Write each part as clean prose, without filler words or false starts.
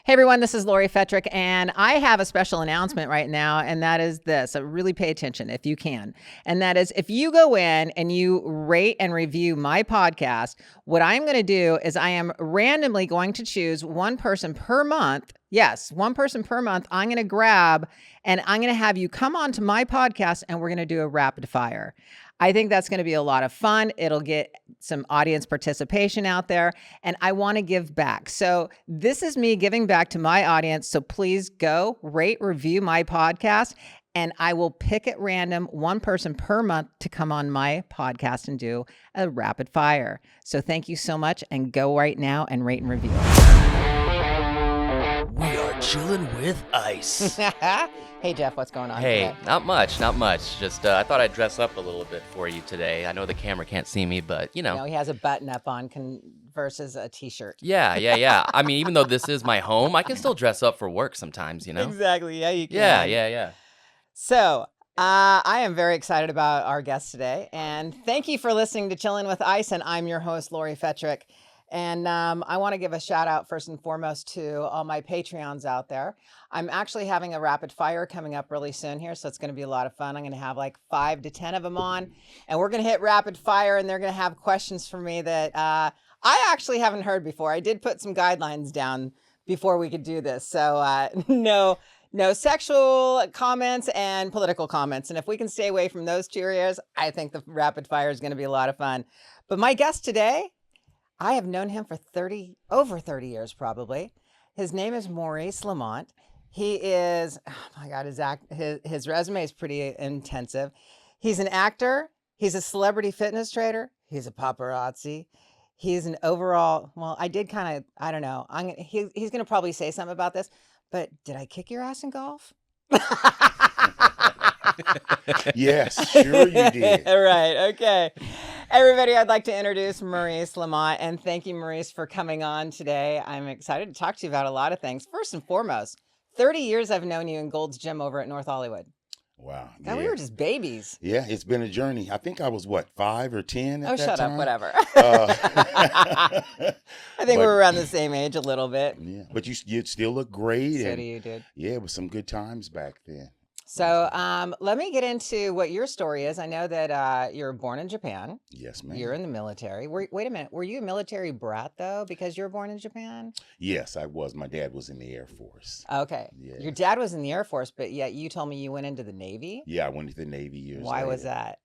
Hey everyone, this is Lori Fetrick, and I have a special announcement right now, and that is this. So really pay attention if you can. And that is if you go in and you rate and review my podcast, what I'm going to do is I am randomly going to choose one person per month. Yes, one person per month. I'm going to grab and I'm going to have you come on to my podcast and we're going to do a rapid fire. I think that's going to be a lot of fun. It'll get some audience participation out there, and I want to give back. So this is me giving back to my audience. So please go rate, review my podcast, and I will pick at random one person per month to come on my podcast and do a rapid fire. So thank you so much, and go right now and rate and review. We are chilling with ice. Hey, Jeff, what's going on Hey, today? not much. Just I thought I'd dress up a little bit for you today. I know the camera can't see me, but you know. No, he has a button-up on versus a T-shirt. Yeah. I mean, even though this is my home, I can still dress up for work sometimes, you know? Exactly. Yeah, you can. Yeah. So, I am very excited about our guest today, and thank you for listening to Chillin with Ice, and I'm your host, Lori Fetrick. And I want to give a shout out first and foremost to all my Patreons out there. I'm actually having a rapid fire coming up really soon here, so it's going to be a lot of fun. I'm going to have like 5 to 10 of them on, and we're going to hit rapid fire, and they're going to have questions for me that I actually haven't heard before. I did put some guidelines down before we could do this, so no sexual comments and political comments. And if we can stay away from those 2 areas, I think the rapid fire is going to be a lot of fun. But my guest today, I have known him for over 30 years, probably. His name is Maurice Lamont. He is, oh my God, his resume is pretty intensive. He's an actor. He's a celebrity fitness trader. He's a paparazzi. He's an overall, well, I don't know. He's going to probably say something about this, but did I kick your ass in golf? Yes, sure you did. Right, okay. Everybody, I'd like to introduce Maurice Lamont, and thank you, Maurice, for coming on today. I'm excited to talk to you about a lot of things. First and foremost, 30 years I've known you in Gold's Gym over at North Hollywood. Wow. God, we were just babies. Yeah, it's been a journey. I think I was, 5 or 10 at that shut time? up, whatever. I think we were around the same age a little bit. Yeah, but you still look great. So do you, dude. Yeah, it was some good times back then. So let me get into what your story is. I know that you're born in Japan. Yes, ma'am. You're in the military. Wait a minute. Were you a military brat, though, because you were born in Japan? Yes, I was. My dad was in the Air Force. Okay. Yeah. Your dad was in the Air Force, but yet you told me you went into the Navy? Yeah, I went into the Navy years Why later. was that?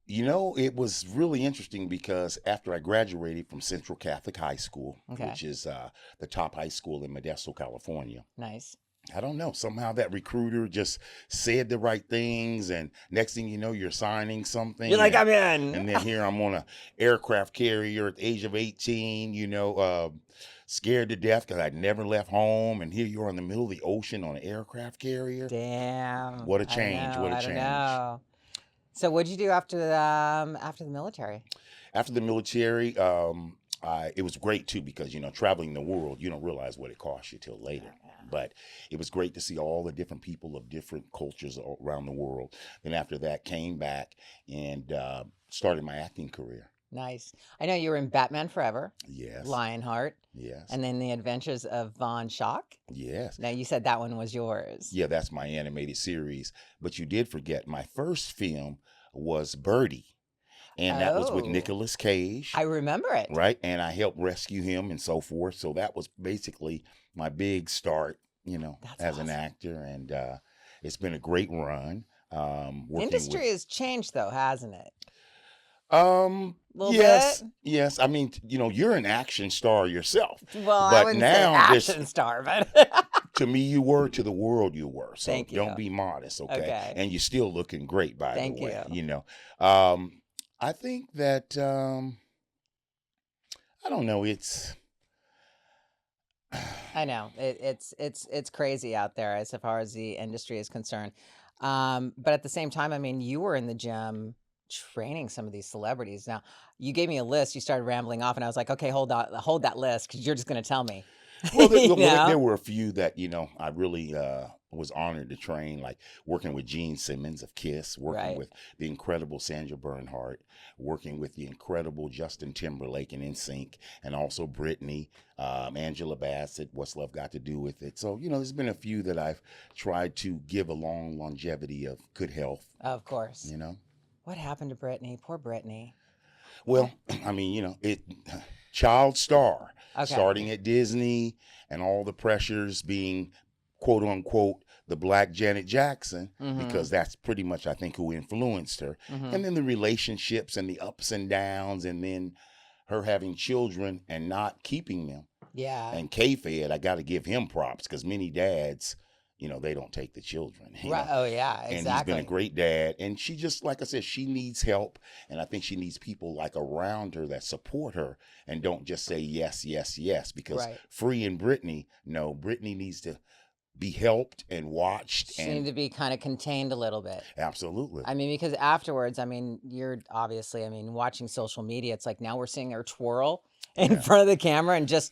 You know, it was really interesting because after I graduated from Central Catholic High School, which is the top high school in Modesto, California. Nice. I don't know. Somehow that recruiter just said the right things, and next thing you know, you're signing something. You're like, I'm in. And then here I'm on an aircraft carrier at the age of 18, scared to death because I'd never left home. And here you're in the middle of the ocean on an aircraft carrier. Damn. What a change. I don't know. So what'd you do after the military? After the military, it was great too because, traveling the world, you don't realize what it costs you till later. Yeah. But it was great to see all the different people of different cultures around the world. Then after that, came back and started my acting career. Nice. I know you were in Batman Forever. Yes. Lionheart. Yes. And then The Adventures of Von Schock. Yes. Now, you said that one was yours. Yeah, that's my animated series. But you did forget my first film was Birdie. And that was with Nicolas Cage. I remember it. Right. And I helped rescue him and so forth. So that was basically my big start, as an actor. And it's been a great run. The industry has changed, though, hasn't it? Yes. Bit? Yes. I mean, you're an action star yourself. Well, but I wouldn't say action star, but to me, you were. To the world, you were. So Thank you. Don't be modest, okay? And you're still looking great, by the way. Thank you. I think that I don't know. I know it's crazy out there as far as the industry is concerned. But at the same time, I mean, you were in the gym training some of these celebrities. Now, you gave me a list. You started rambling off, and I was like, okay, hold that list because you're just going to tell me. Well, there were a few that I really was honored to train, like working with Gene Simmons of Kiss, working Right. with the incredible Sandra Bernhardt, working with the incredible Justin Timberlake and NSYNC, and also Britney, Angela Bassett, What's Love Got to Do with It. So, there's been a few that I've tried to give a long longevity of good health, Of course. you know? What happened to Britney? Poor Britney. Well, I mean, child star, Okay. starting at Disney and all the pressures being quote unquote the black Janet Jackson, because that's pretty much, I think, who influenced her. And then the relationships and the ups and downs, and then her having children and not keeping them. Yeah. And K-Fed, I got to give him props, because many dads, they don't take the children. Right. Oh, yeah, exactly. And he's been a great dad. And she just, like I said, she needs help. And I think she needs people like around her that support her and don't just say yes, yes, yes. Because Right. Free and Brittany, no, Brittany needs to be helped and watched. She needs to be kind of contained a little bit. Absolutely. I mean, because afterwards, I mean, you're obviously, I mean, watching social media, it's like now we're seeing her twirl in front of the camera and just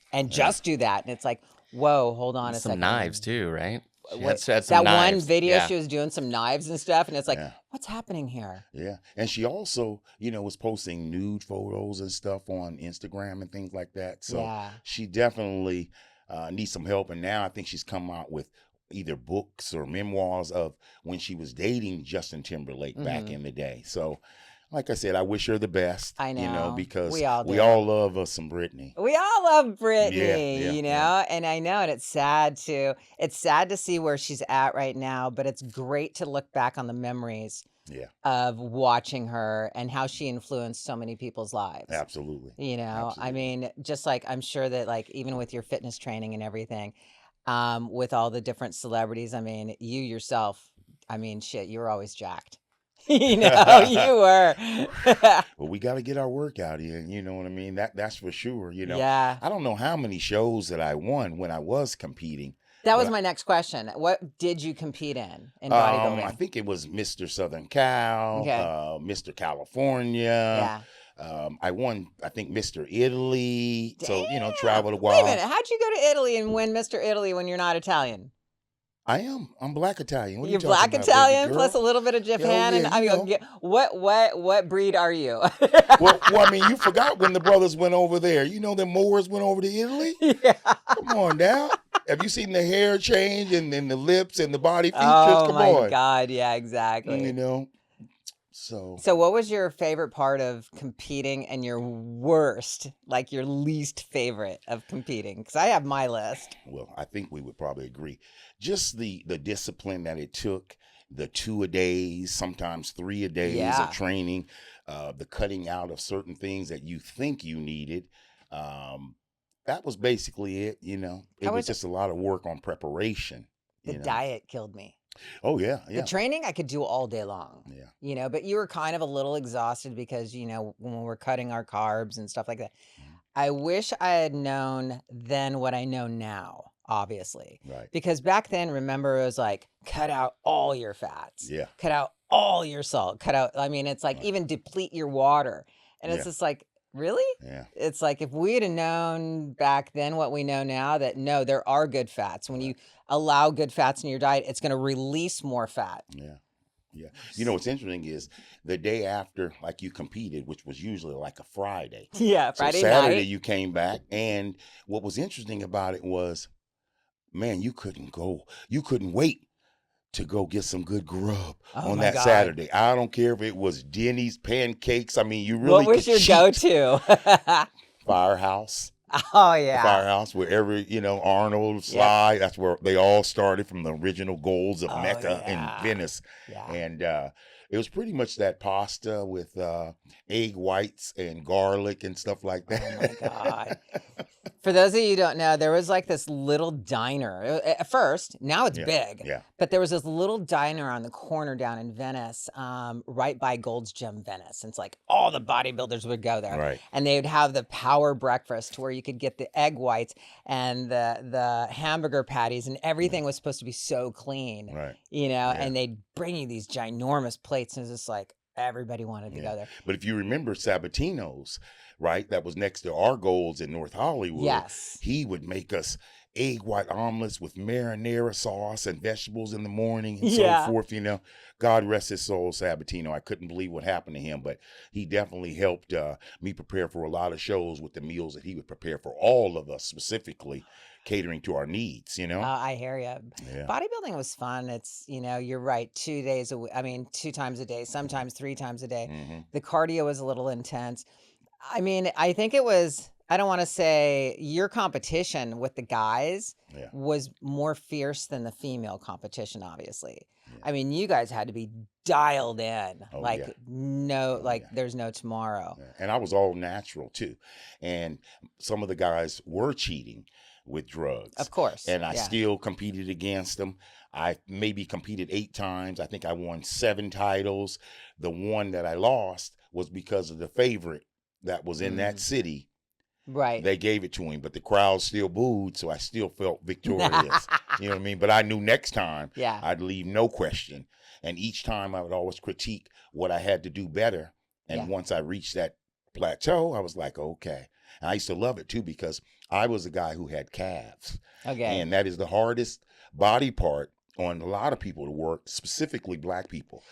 do that. And it's like, whoa, hold on a Some second. knives too, right? She What, had some that one knives. video, Yeah. she was doing some knives and stuff, and it's like, Yeah. what's happening here? Yeah. And she also, was posting nude photos and stuff on Instagram and things like that. So Yeah. she definitely needs some help. And now I think she's come out with either books or memoirs of when she was dating Justin Timberlake back in the day. So, like I said, I wish her the best. I know. Because We all do. love us some Britney. We all love Britney, Yeah. and I know, and it's sad to see where she's at right now, but it's great to look back on the memories Yeah. of watching her and how she influenced so many people's lives. Absolutely. I Absolutely. mean, just like I'm sure that like even with your fitness training and everything, with all the different celebrities, I mean, you yourself, I mean, shit, you were always jacked. You were. Well, we got to get our workout in. You know what I mean? That's for sure. Yeah. I don't know how many shows that I won when I was competing. That was But my next question. What did you compete in bodybuilding? I think it was Mr. Southern Cal, Okay. Mr. California. Yeah. I won, I think, Mr. Italy. So, Damn. traveled a Wait while. a minute. How'd you go to Italy and win Mr. Italy when you're not Italian? I'm black Italian. What are You're you black talking about, Italian baby plus a girl? little bit of Japan, yeah, and I you mean, know. what breed are you? Well, I mean, you forgot when the brothers went over there. The Moors went over to Italy? Yeah. Come on now. Have you seen the hair change and the lips and the body features? Oh Come my on. God! Yeah, exactly. So what was your favorite part of competing and your worst, like your least favorite of competing? Because I have my list. well, I think we would probably agree. Just the discipline that it took, the 2-a-days, sometimes 3-a-days Yeah. of training, the cutting out of certain things that you think you needed. That was basically it. It How was was it- just a lot of work on preparation. The diet killed me. Oh yeah, The yeah, training I could do all day long. yeah. But you were kind of a little exhausted because, when we're cutting our carbs and stuff like that. I wish I had known then what I know now, obviously. Right. Because back then, remember, it was like, cut out all your fats. Yeah. Cut out all your salt. It's like Right. even deplete your water. And it's Yeah. just like, really? Yeah. It's like if we had known back then what we know now, that no, there are good fats. When you allow good fats in your diet, it's going to release more fat. Yeah. Yeah. What's interesting is the day after, like, you competed, which was usually like a Friday. Yeah, So Friday Saturday night. you came back, and what was interesting about it was, man, you couldn't wait to go get some good grub Oh on my that God. Saturday. I don't care if it was Denny's, pancakes. I mean, you really What was could your cheat. go-to? Firehouse. Oh, yeah. Firehouse, wherever, Arnold, Sly, that's where they all started, from the original goals of Oh, Mecca yeah. and Venice. Yeah. And it was pretty much that pasta with egg whites and garlic and stuff like that. Oh my God. For those of you who don't know, there was like this little diner at first. Now it's Yeah, big. yeah. But there was this little diner on the corner down in Venice, right by Gold's Gym Venice. And it's like all the bodybuilders would go there. Right. And they would have the power breakfast where you could get the egg whites and the hamburger patties, and everything was supposed to be so clean. Right. And they'd bring you these ginormous plates, and it's just like everybody wanted to Yeah. go there. But if you remember Sabatino's, right, that was next to our goals in North Hollywood. Yes. He would make us egg white omelets with marinara sauce and vegetables in the morning and Yeah. so forth. God rest his soul, Sabatino. I couldn't believe what happened to him, but he definitely helped me prepare for a lot of shows with the meals that he would prepare for all of us, specifically catering to our needs. I hear you. Yeah. Bodybuilding was fun. It's, you're right. 2 days a week. I mean, 2 times a day, sometimes 3 times a day. hmm The cardio was a little intense. I mean, I think it was, I don't want to say your competition with the guys Yeah. was more fierce than the female competition, obviously. Yeah. I mean, you guys had to be dialed in. Oh, like, yeah. no, Oh, like yeah. there's no tomorrow. Yeah. And I was all natural too. And some of the guys were cheating with drugs. Of course. And I yeah. still competed against them. I maybe competed 8 times. I think I won 7 titles. The one that I lost was because of the favorite that was in that city. Right. They gave it to him, but the crowd still booed, so I still felt victorious. You know what I mean? But I knew next time Yeah. I'd leave no question. And each time I would always critique what I had to do better. And Yeah. once I reached that plateau, I was like, okay. And I used to love it too, because I was a guy who had calves. Okay. And that is the hardest body part on a lot of people to work, specifically Black people.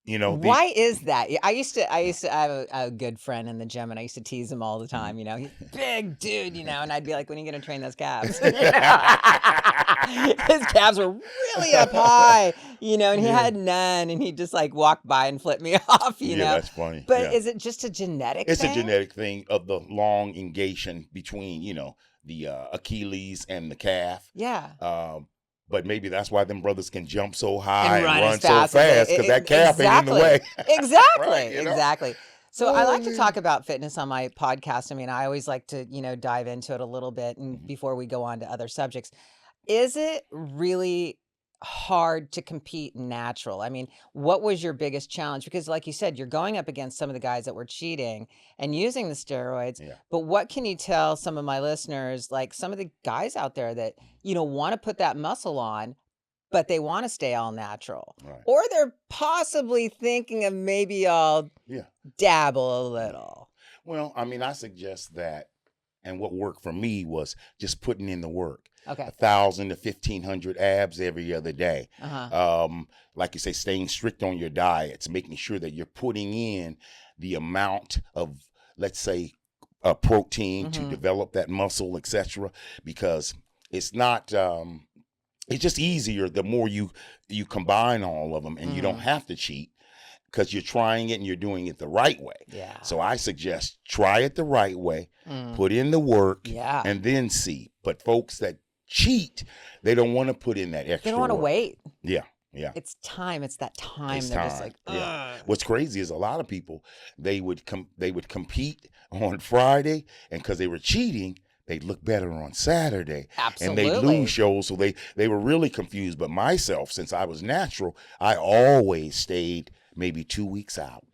Why is that? I used to have a good friend in the gym, and I used to tease him all the time. He's big dude, and I'd be like, "When are you gonna train those calves?" His calves were really up high, and he had none, and he'd just like walk by and flip me off, Yeah, that's funny. But Yeah. is it just a genetic It's thing? a genetic thing of the long engagement between, the Achilles and the calf. Yeah. But maybe that's why them brothers can jump so high and run as so fast as fast, because that calf ain't in the way. Exactly. Right, Exactly. So I like to Oh, talk about fitness on my podcast. I mean, I always like to, dive into it a little bit and before we go on to other subjects. Is it really hard to compete natural? I mean, what was your biggest challenge? Because like you said, you're going up against some of the guys that were cheating and using the steroids. Yeah. But what can you tell some of my listeners, like some of the guys out there that, want to put that muscle on, but they want to stay all natural? Right. Or they're possibly thinking of maybe I'll Yeah. dabble a little. Well, I mean, I suggest that, and what worked for me was just putting in the work. Okay. 1,000 to 1,500 abs every other day. Uh-huh. Like you say, staying strict on your diets, making sure that you're putting in the amount of, let's say, protein to develop that muscle, etc. Because it's not, it's just easier the more you combine all of them, and you don't have to cheat, because you're trying it and you're doing it the right way. Yeah. So I suggest try it the right way, put in the work, Yeah. and then see. But folks that cheat, they don't want to put in that extra They don't want to work. wait. Yeah. Yeah. It's time. It's that time. It's They're time. just like, Yeah. ugh. What's crazy is a lot of people, they would compete on Friday, and because they were cheating, they'd look better on Saturday. Absolutely. And they'd lose shows. So they were really confused. But myself, since I was natural, I always stayed maybe 2 weeks out.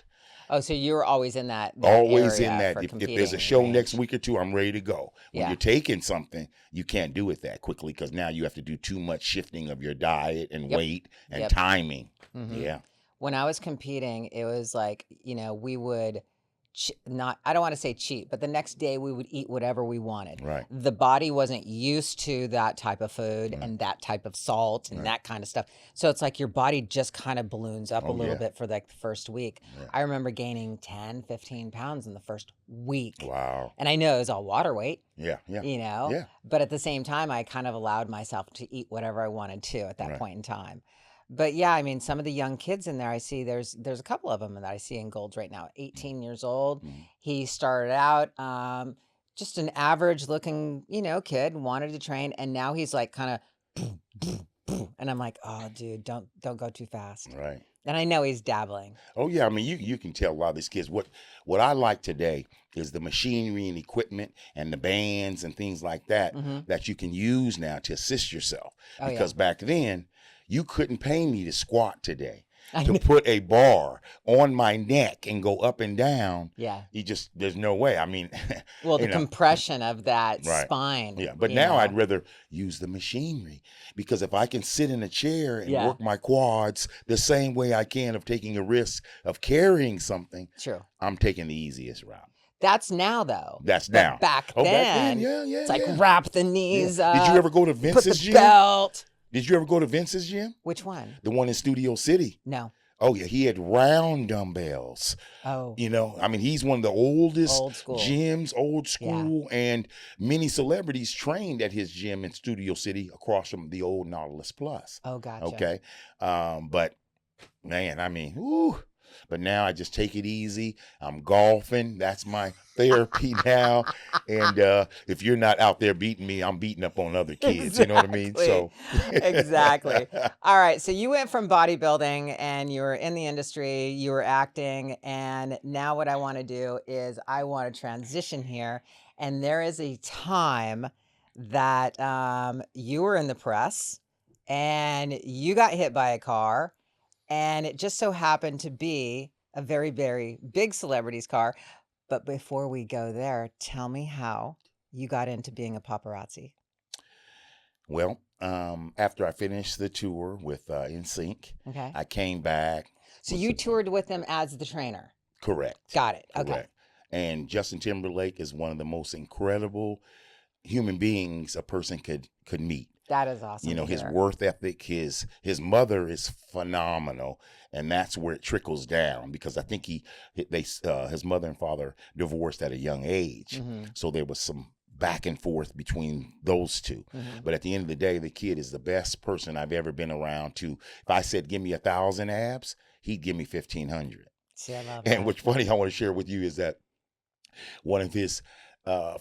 Oh, so you're always in that Always area in that. for If there's competing a show range. next week or two, I'm ready to go. When Yeah. you're taking something, you can't do it that quickly, because now you have to do too much shifting of your diet and Yep. weight and Yep. timing. Mhm. Yeah. When I was competing, it was like, we would I don't want to say cheat, but the next day we would eat whatever we wanted. Right. The body wasn't used to that type of food Right. and that type of salt and Right. that kind of stuff. So it's like your body just kind of balloons up a Oh, little yeah. bit for like the first week. Yeah. I remember gaining 10, 15 pounds in the first week. Wow. And I know it was all water weight, Yeah. Yeah. Yeah. but at the same time, I kind of allowed myself to eat whatever I wanted to at that Right. point in time. But yeah, I mean, some of the young kids in there, I see there's a couple of them that I see in Golds right now, 18 years old. He started out just an average looking, kid, wanted to train. And now he's like kind of, and I'm like, oh, dude, don't go too fast. Right. And I know he's dabbling. Oh yeah, I mean you can tell a lot of these kids. What I like today is the machinery and equipment and the bands and things like that that you can use now to assist yourself. Oh, Because back then you couldn't pay me to squat today. I To know. put a bar on my neck and go up and down, Yeah. there's no way. I mean, Well, the you know, compression of that Right. spine. yeah. But now I'd rather use the machinery, because if I can sit in a chair and Yeah. work my quads the same way I can of taking a risk of carrying something, True. I'm taking the easiest route. That's now though. That's But now. back Oh, then, back then, yeah, it's like yeah. wrap the knees Yeah. up. Did you ever go to Put Vince's the gym? belt. Did you ever go to Vince's gym? Which one? The one in Studio City. No. Oh yeah, he had round dumbbells. Oh, You know, I mean, he's one of the oldest old school. gyms, old Yeah. school, and many celebrities trained at his gym in Studio City across from the old Nautilus Plus. Oh, gotcha. Okay, but man, I mean, whoo. But now I just take it easy. I'm golfing. That's my therapy now. And if you're not out there beating me, I'm beating up on other kids. You know what I mean? So Exactly. All right. So you went from bodybuilding and you were in the industry, you were acting. And now what I want to do is I want to transition here. And there is a time that you were in the press and you got hit by a car. And it just so happened to be a very, very big celebrity's car. But before we go there, tell me how you got into being a paparazzi. Well, after I finished the tour with NSYNC, Okay. I came back. So you toured with them as the trainer. Correct. Got it. Okay. Correct. And Justin Timberlake is one of the most incredible human beings a person could meet. That is awesome. You know, to his hear. work ethic, his mother is phenomenal, and that's where it trickles down because I think his mother and father divorced at a young age, so there was some back and forth between those two. But at the end of the day, the kid is the best person I've ever been around. To if I said give me 1,000 abs, he'd give me 1,500. See, I love And that. what's funny, I want to share with you is that one of his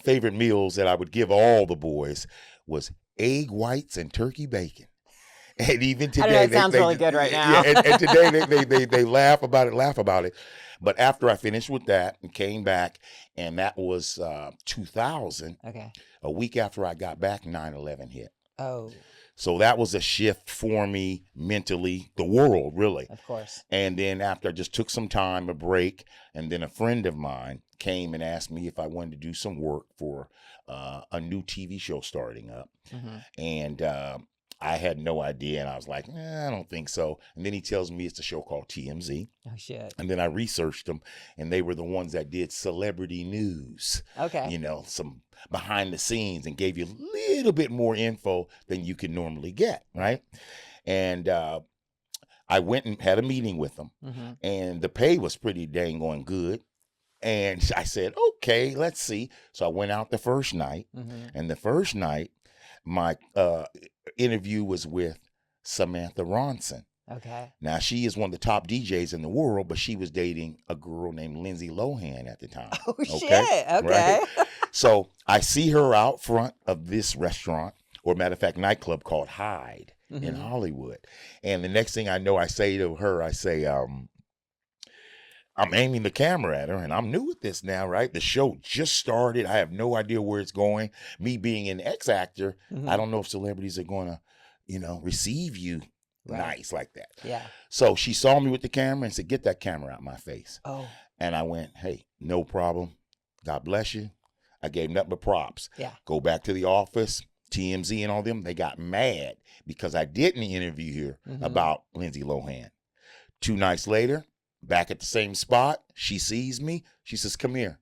favorite meals that I would give all the boys was egg whites and turkey bacon. And even today, I know, it sounds really good right now. Yeah, and today they laugh about it. But after I finished with that and came back, and that was 2000, Okay. a week after I got back, 9/11 hit. Oh, So that was a shift for me mentally, the world really. of course. And then after I just took some time, a break, and then a friend of mine came and asked me if I wanted to do some work for a new TV show starting up. And I had no idea, and I was like, I don't think so. And then he tells me it's a show called TMZ. Oh, shit. And then I researched them, and they were the ones that did celebrity news. Okay. You know, some behind the scenes, and gave you a little bit more info than you could normally get, right? And I went and had a meeting with them, and the pay was pretty dang on good. And I said, okay, let's see. So I went out the first night, and the first night, my interview was with Samantha Ronson. Okay. Now, she is one of the top DJs in the world, but she was dating a girl named Lindsay Lohan at the time. Oh, shit. Okay. Right? So I see her out front of this restaurant, or matter of fact, nightclub called Hyde in Hollywood. And the next thing I know, I say to her, I say, I'm aiming the camera at her, and I'm new at this now, right? The show just started. I have no idea where it's going. Me being an ex-actor, I don't know if celebrities are going to, receive you nice like that. Yeah. So she saw me with the camera and said, get that camera out my face. Oh, And I went, hey, no problem. God bless you. I gave nothing but props. yeah. Go back to the office, TMZ and all them. They got mad because I didn't interview her about Lindsay Lohan. 2 nights later, back at the same spot, she sees me. She says, come here.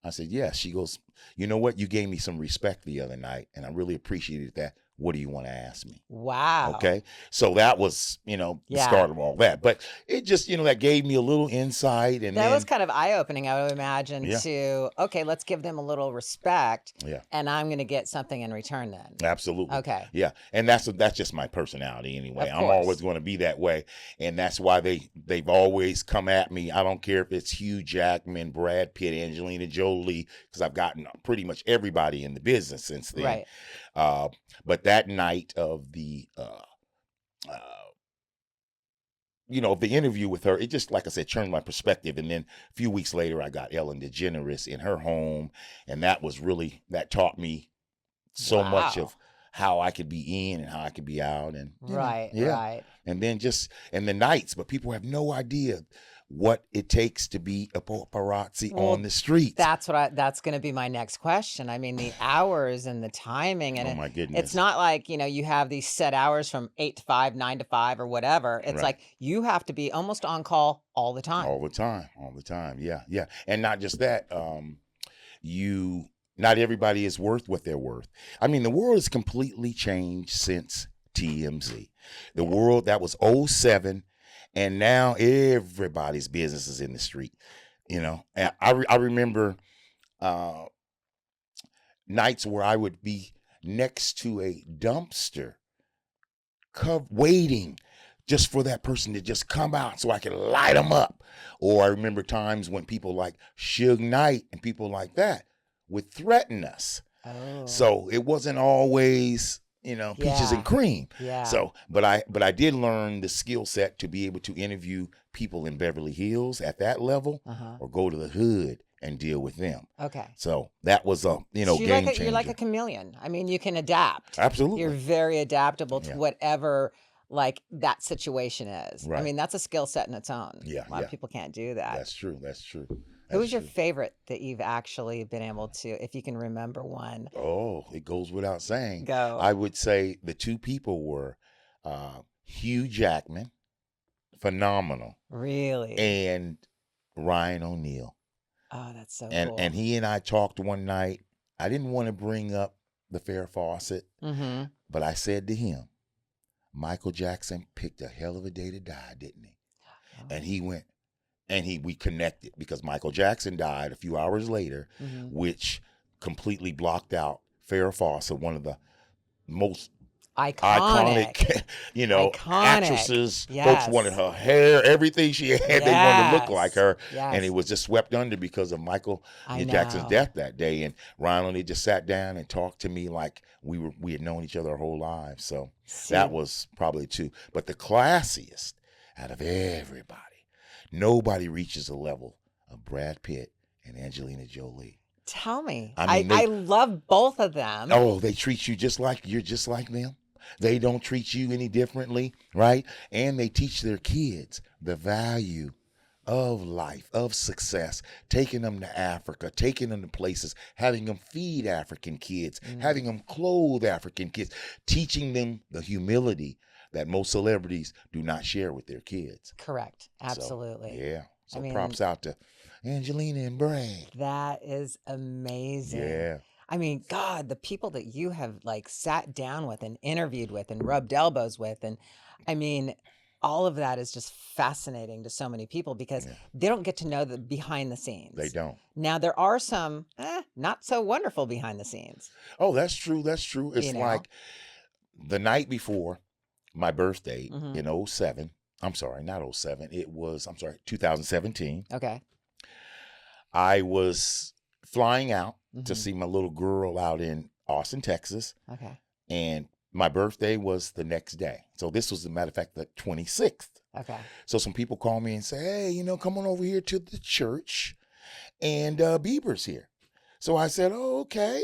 I said, yes. She goes, you know what? You gave me some respect the other night, and I really appreciated that. What do you want to ask me? Wow. Okay. So that was, the Yeah. start of all that. But it just, that gave me a little insight. And That then, was kind of eye-opening, I would imagine, Yeah. to, okay, let's give them a little respect, yeah, and I'm going to get something in return then. absolutely. Okay. Yeah. And that's just my personality anyway. Of I'm course. always going to be that way. And that's why they've always come at me. I don't care if it's Hugh Jackman, Brad Pitt, Angelina Jolie, because I've gotten pretty much everybody in the business since then. Right. But that night of the, of the interview with her, it just, like I said, turned my perspective. And then a few weeks later, I got Ellen DeGeneres in her home. And that taught me so much Wow. of how I could be in and how I could be out. And Right. yeah. Right. And then and the nights, but people have no idea what it takes to be a paparazzi Well, on the street. That's going to be my next question. I mean, the hours and the timing, and Oh my goodness. it's not like, you have these set hours from 8 to 5, 9 to 5 or whatever. It's Right. like you have to be almost on call all the time. All the time. Yeah. Yeah. And not just that. not everybody is worth what they're worth. I mean, the world has completely changed since TMZ. The world that was '07, and now everybody's business is in the street. And I remember nights where I would be next to a dumpster waiting just for that person to just come out so I can light them up. Or I remember times when people like Suge Knight and people like that would threaten us. Oh. So it wasn't always, peaches and cream. Yeah. So, but I did learn the skill set to be able to interview people in Beverly Hills at that level, or go to the hood and deal with them. Okay. So that was a, So game changer. you're like a chameleon. I mean, you can adapt. Absolutely. You're very adaptable to Yeah. whatever like that situation is. I Right. mean, that's a skill set in its own. Yeah, A lot of people can't do that. That's true. That's true. Who was That's your true. favorite that you've actually been able to, if you can remember one? Oh, it goes without saying. Go. I would say the two people were Hugh Jackman, phenomenal, Really? and Ryan O'Neal. Oh, that's so And cool. and he and I talked one night. I didn't want to bring up the Farrah Fawcett, Mm-hmm. but I said to him, Michael Jackson picked a hell of a day to die, didn't he? Oh. And he went, and we connected because Michael Jackson died a few hours later, Mm-hmm. which completely blocked out Farrah Fawcett, one of the most Iconic. Iconic. actresses. Yes. Folks wanted her hair, everything she had, they wanted to look like her. Yes. And it was just swept under because of Michael I Jackson's know. death that day. And Ryan O'Neal just sat down and talked to me like we had known each other our whole lives. So See, that was probably two. But the classiest out of everybody, nobody reaches the level of Brad Pitt and Angelina Jolie. tell me. I mean, I love both of them. Oh, they treat you just like you're just like them. They don't treat you any differently, right? And they teach their kids the value of life, of success, taking them to Africa, taking them to places, having them feed African kids, having them clothe African kids, teaching them the humility that most celebrities do not share with their kids. Correct. So, Absolutely. yeah. So I mean, props out to Angelina and Brad. That is amazing. Yeah. I mean, God, the people that you have like sat down with and interviewed with and rubbed elbows with. And I mean, all of that is just fascinating to so many people because they don't get to know the behind the scenes. They don't. Now, there are some not so wonderful behind the scenes. Oh, that's true. That's true. It's like the night before my birthday in '07. I'm sorry, not '07. It was, 2017. Okay. I was flying out to see my little girl out in Austin, Texas. Okay. And my birthday was the next day. So this was, as a matter of fact, the 26th. Okay. So some people call me and say, hey, come on over here to the church and Bieber's here. So I said, oh, okay.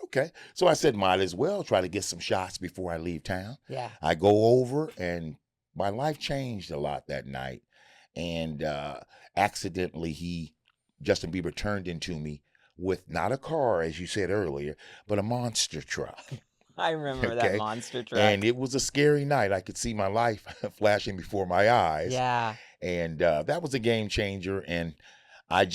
Okay. So I said, might as well try to get some shots before I leave town. Yeah. I go over and my life changed a lot that night. And accidentally, Justin Bieber turned into me with not a car, as you said earlier, but a monster truck. I remember that monster truck. And it was a scary night. I could see my life flashing before my eyes. Yeah. And that was a game changer. And I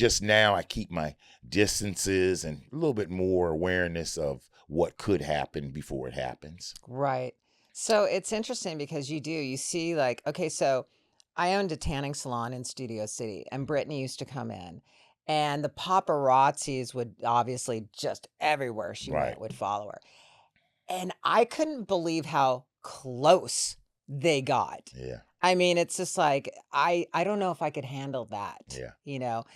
keep my distances and a little bit more awareness of what could happen before it happens. Right. So it's interesting because you see like, okay, so I owned a tanning salon in Studio City and Brittany used to come in and the paparazzis would obviously just everywhere she went would follow her. And I couldn't believe how close they got. Yeah. I mean, it's just like, I don't know if I could handle that, Yeah.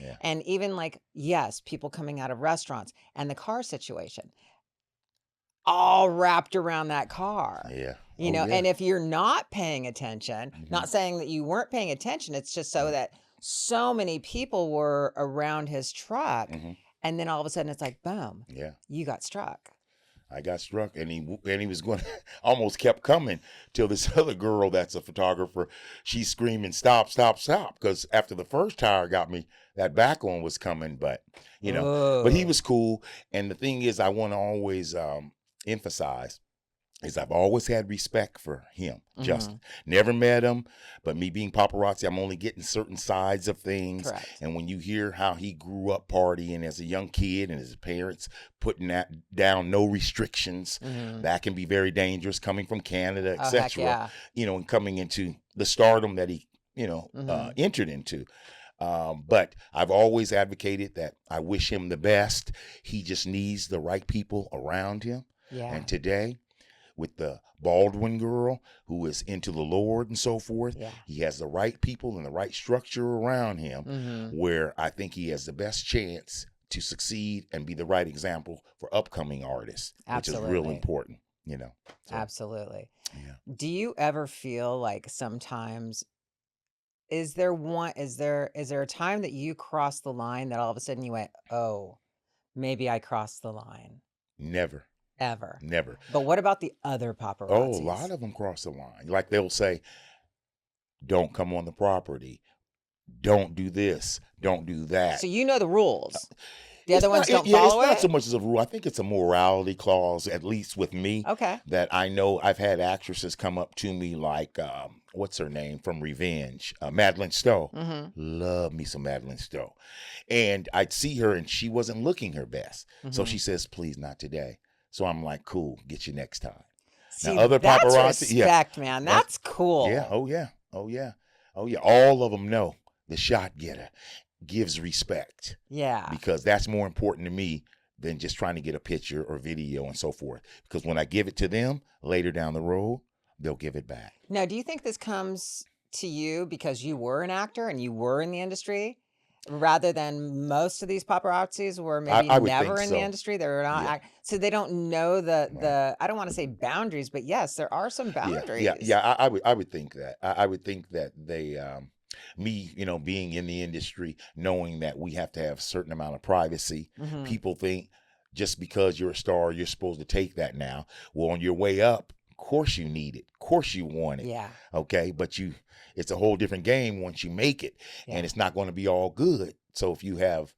Yeah. And even like, yes, people coming out of restaurants and the car situation, all wrapped around that car. Yeah. And if you're not paying attention, not saying that you weren't paying attention, it's just so that so many people were around his truck. And then all of a sudden it's like, boom, you got struck. I got struck, and he was going to almost kept coming till this other girl that's a photographer, she's screaming, stop, stop, stop. Because after the first tire got me, that back one was coming, but but he was cool. And the thing is, I want to always emphasize is I've always had respect for him. Just Mhm. never met him, but me being paparazzi, I'm only getting certain sides of things. Correct. And when you hear how he grew up partying as a young kid and his parents putting that down, no restrictions, Mhm. that can be very dangerous coming from Canada, Oh, heck etc. yeah. And coming into the stardom that he, Mhm. entered into. But I've always advocated that I wish him the best. He just needs the right people around him. Yeah. And today, with the Baldwin girl who is into the Lord and so forth, Yeah. he has the right people and the right structure around him Mhm. where I think he has the best chance to succeed and be the right example for upcoming artists, which is real Absolutely. important, So, Absolutely. yeah. Do you ever feel like sometimes is there a time that you crossed the line that all of a sudden you went, "Oh, maybe I crossed the line." Never, Ever. never. But what about the other Oh, a lot paparazzis? of them cross the line. Like they'll say, don't come on the property. Don't do this. Don't do that. So you know the rules. The It's other ones not, don't yeah, it's follow not so it? much as a rule. I think it's a morality clause, at least with me, Okay. that I know I've had actresses come up to me like, what's her name from Revenge? Madeline Stowe. Mhm. Love me some Madeline Stowe. And I'd see her and she wasn't looking her best. So Mhm. she says, please, not today. So I'm like, cool, get you next time. See, Other that's paparazzi, yeah. respect, man. That's cool. Yeah, oh yeah, oh yeah, oh yeah. All of them know the shot getter gives respect Yeah. because that's more important to me than just trying to get a picture or video and so forth. Because when I give it to them later down the road, they'll give it back. Now, do you think this comes to you because you were an actor and you were in the industry, rather than most of these paparazzis were maybe I would think never in the so. industry? They're not, Yeah. so they don't know Right. the I don't want to say boundaries, but yes, there are some boundaries. Yeah. I would think that. I would think that they, me, being in the industry, knowing that we have to have a certain amount of privacy. Mhm. People think just because you're a star, you're supposed to take that now. Well, on your way up, of course you need it. Of course you want it. Yeah. Okay. But it's a whole different game once you make it, Yeah. and it's not going to be all good. So if you have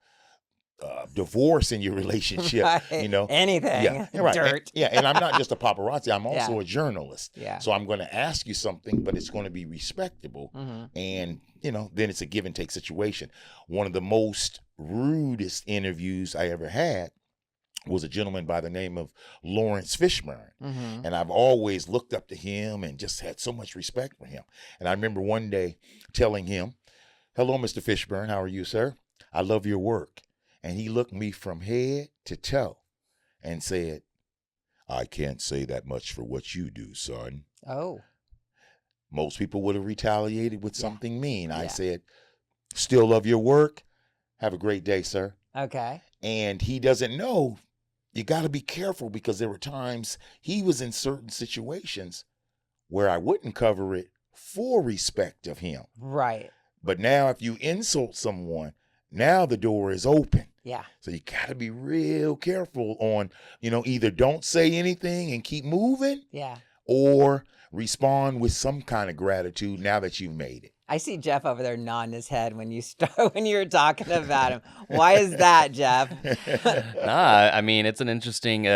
divorce in your relationship, Right. yeah, Anything. right. Dirt. And I'm not just a paparazzi. I'm also Yeah. a journalist. Yeah. So I'm going to ask you something, but it's going to be respectable. Mhm. And, then it's a give and take situation. One of the most rudest interviews I ever had was a gentleman by the name of Lawrence Fishburne. Mhm. And I've always looked up to him and just had so much respect for him. And I remember one day telling him, "Hello, Mr. Fishburne. How are you, sir? I love your work." And he looked me from head to toe and said, "I can't say that much for what you do, son." Oh. Most people would have retaliated with Yeah. something mean. I Yeah. said, "Still love your work. Have a great day, sir." Okay. And he doesn't know. You got to be careful because there were times he was in certain situations where I wouldn't cover it for respect of him. Right. But now if you insult someone, now the door is open. Yeah. So you got to be real careful on, either don't say anything and keep moving Yeah. or respond with some kind of gratitude now that you've made it. I see Jeff over there nodding his head when you were talking about him. Why is that, Jeff? Nah, I mean, it's an interesting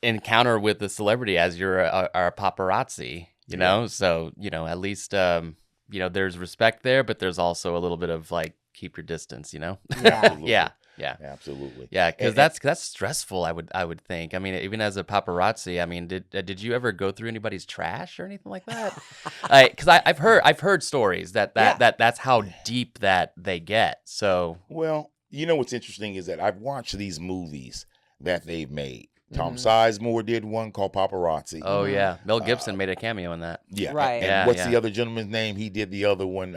encounter with the celebrity as you're a paparazzi, you know? So, at least, there's respect there, but there's also a little bit of like, keep your distance, Yeah. Absolutely. Yeah. Absolutely. Yeah, because And- that's stressful. I would think. I mean, even as a paparazzi, I mean, did you ever go through anybody's trash or anything like that? Because I've heard stories that's how deep that they get. So Well, what's interesting is that I've watched these movies that they've made. Tom Mhm. Sizemore did one called Paparazzi. oh Mhm. yeah, Mel Gibson made a cameo in that. Yeah. Right. And Yeah, what's yeah. the other gentleman's name? He did the other one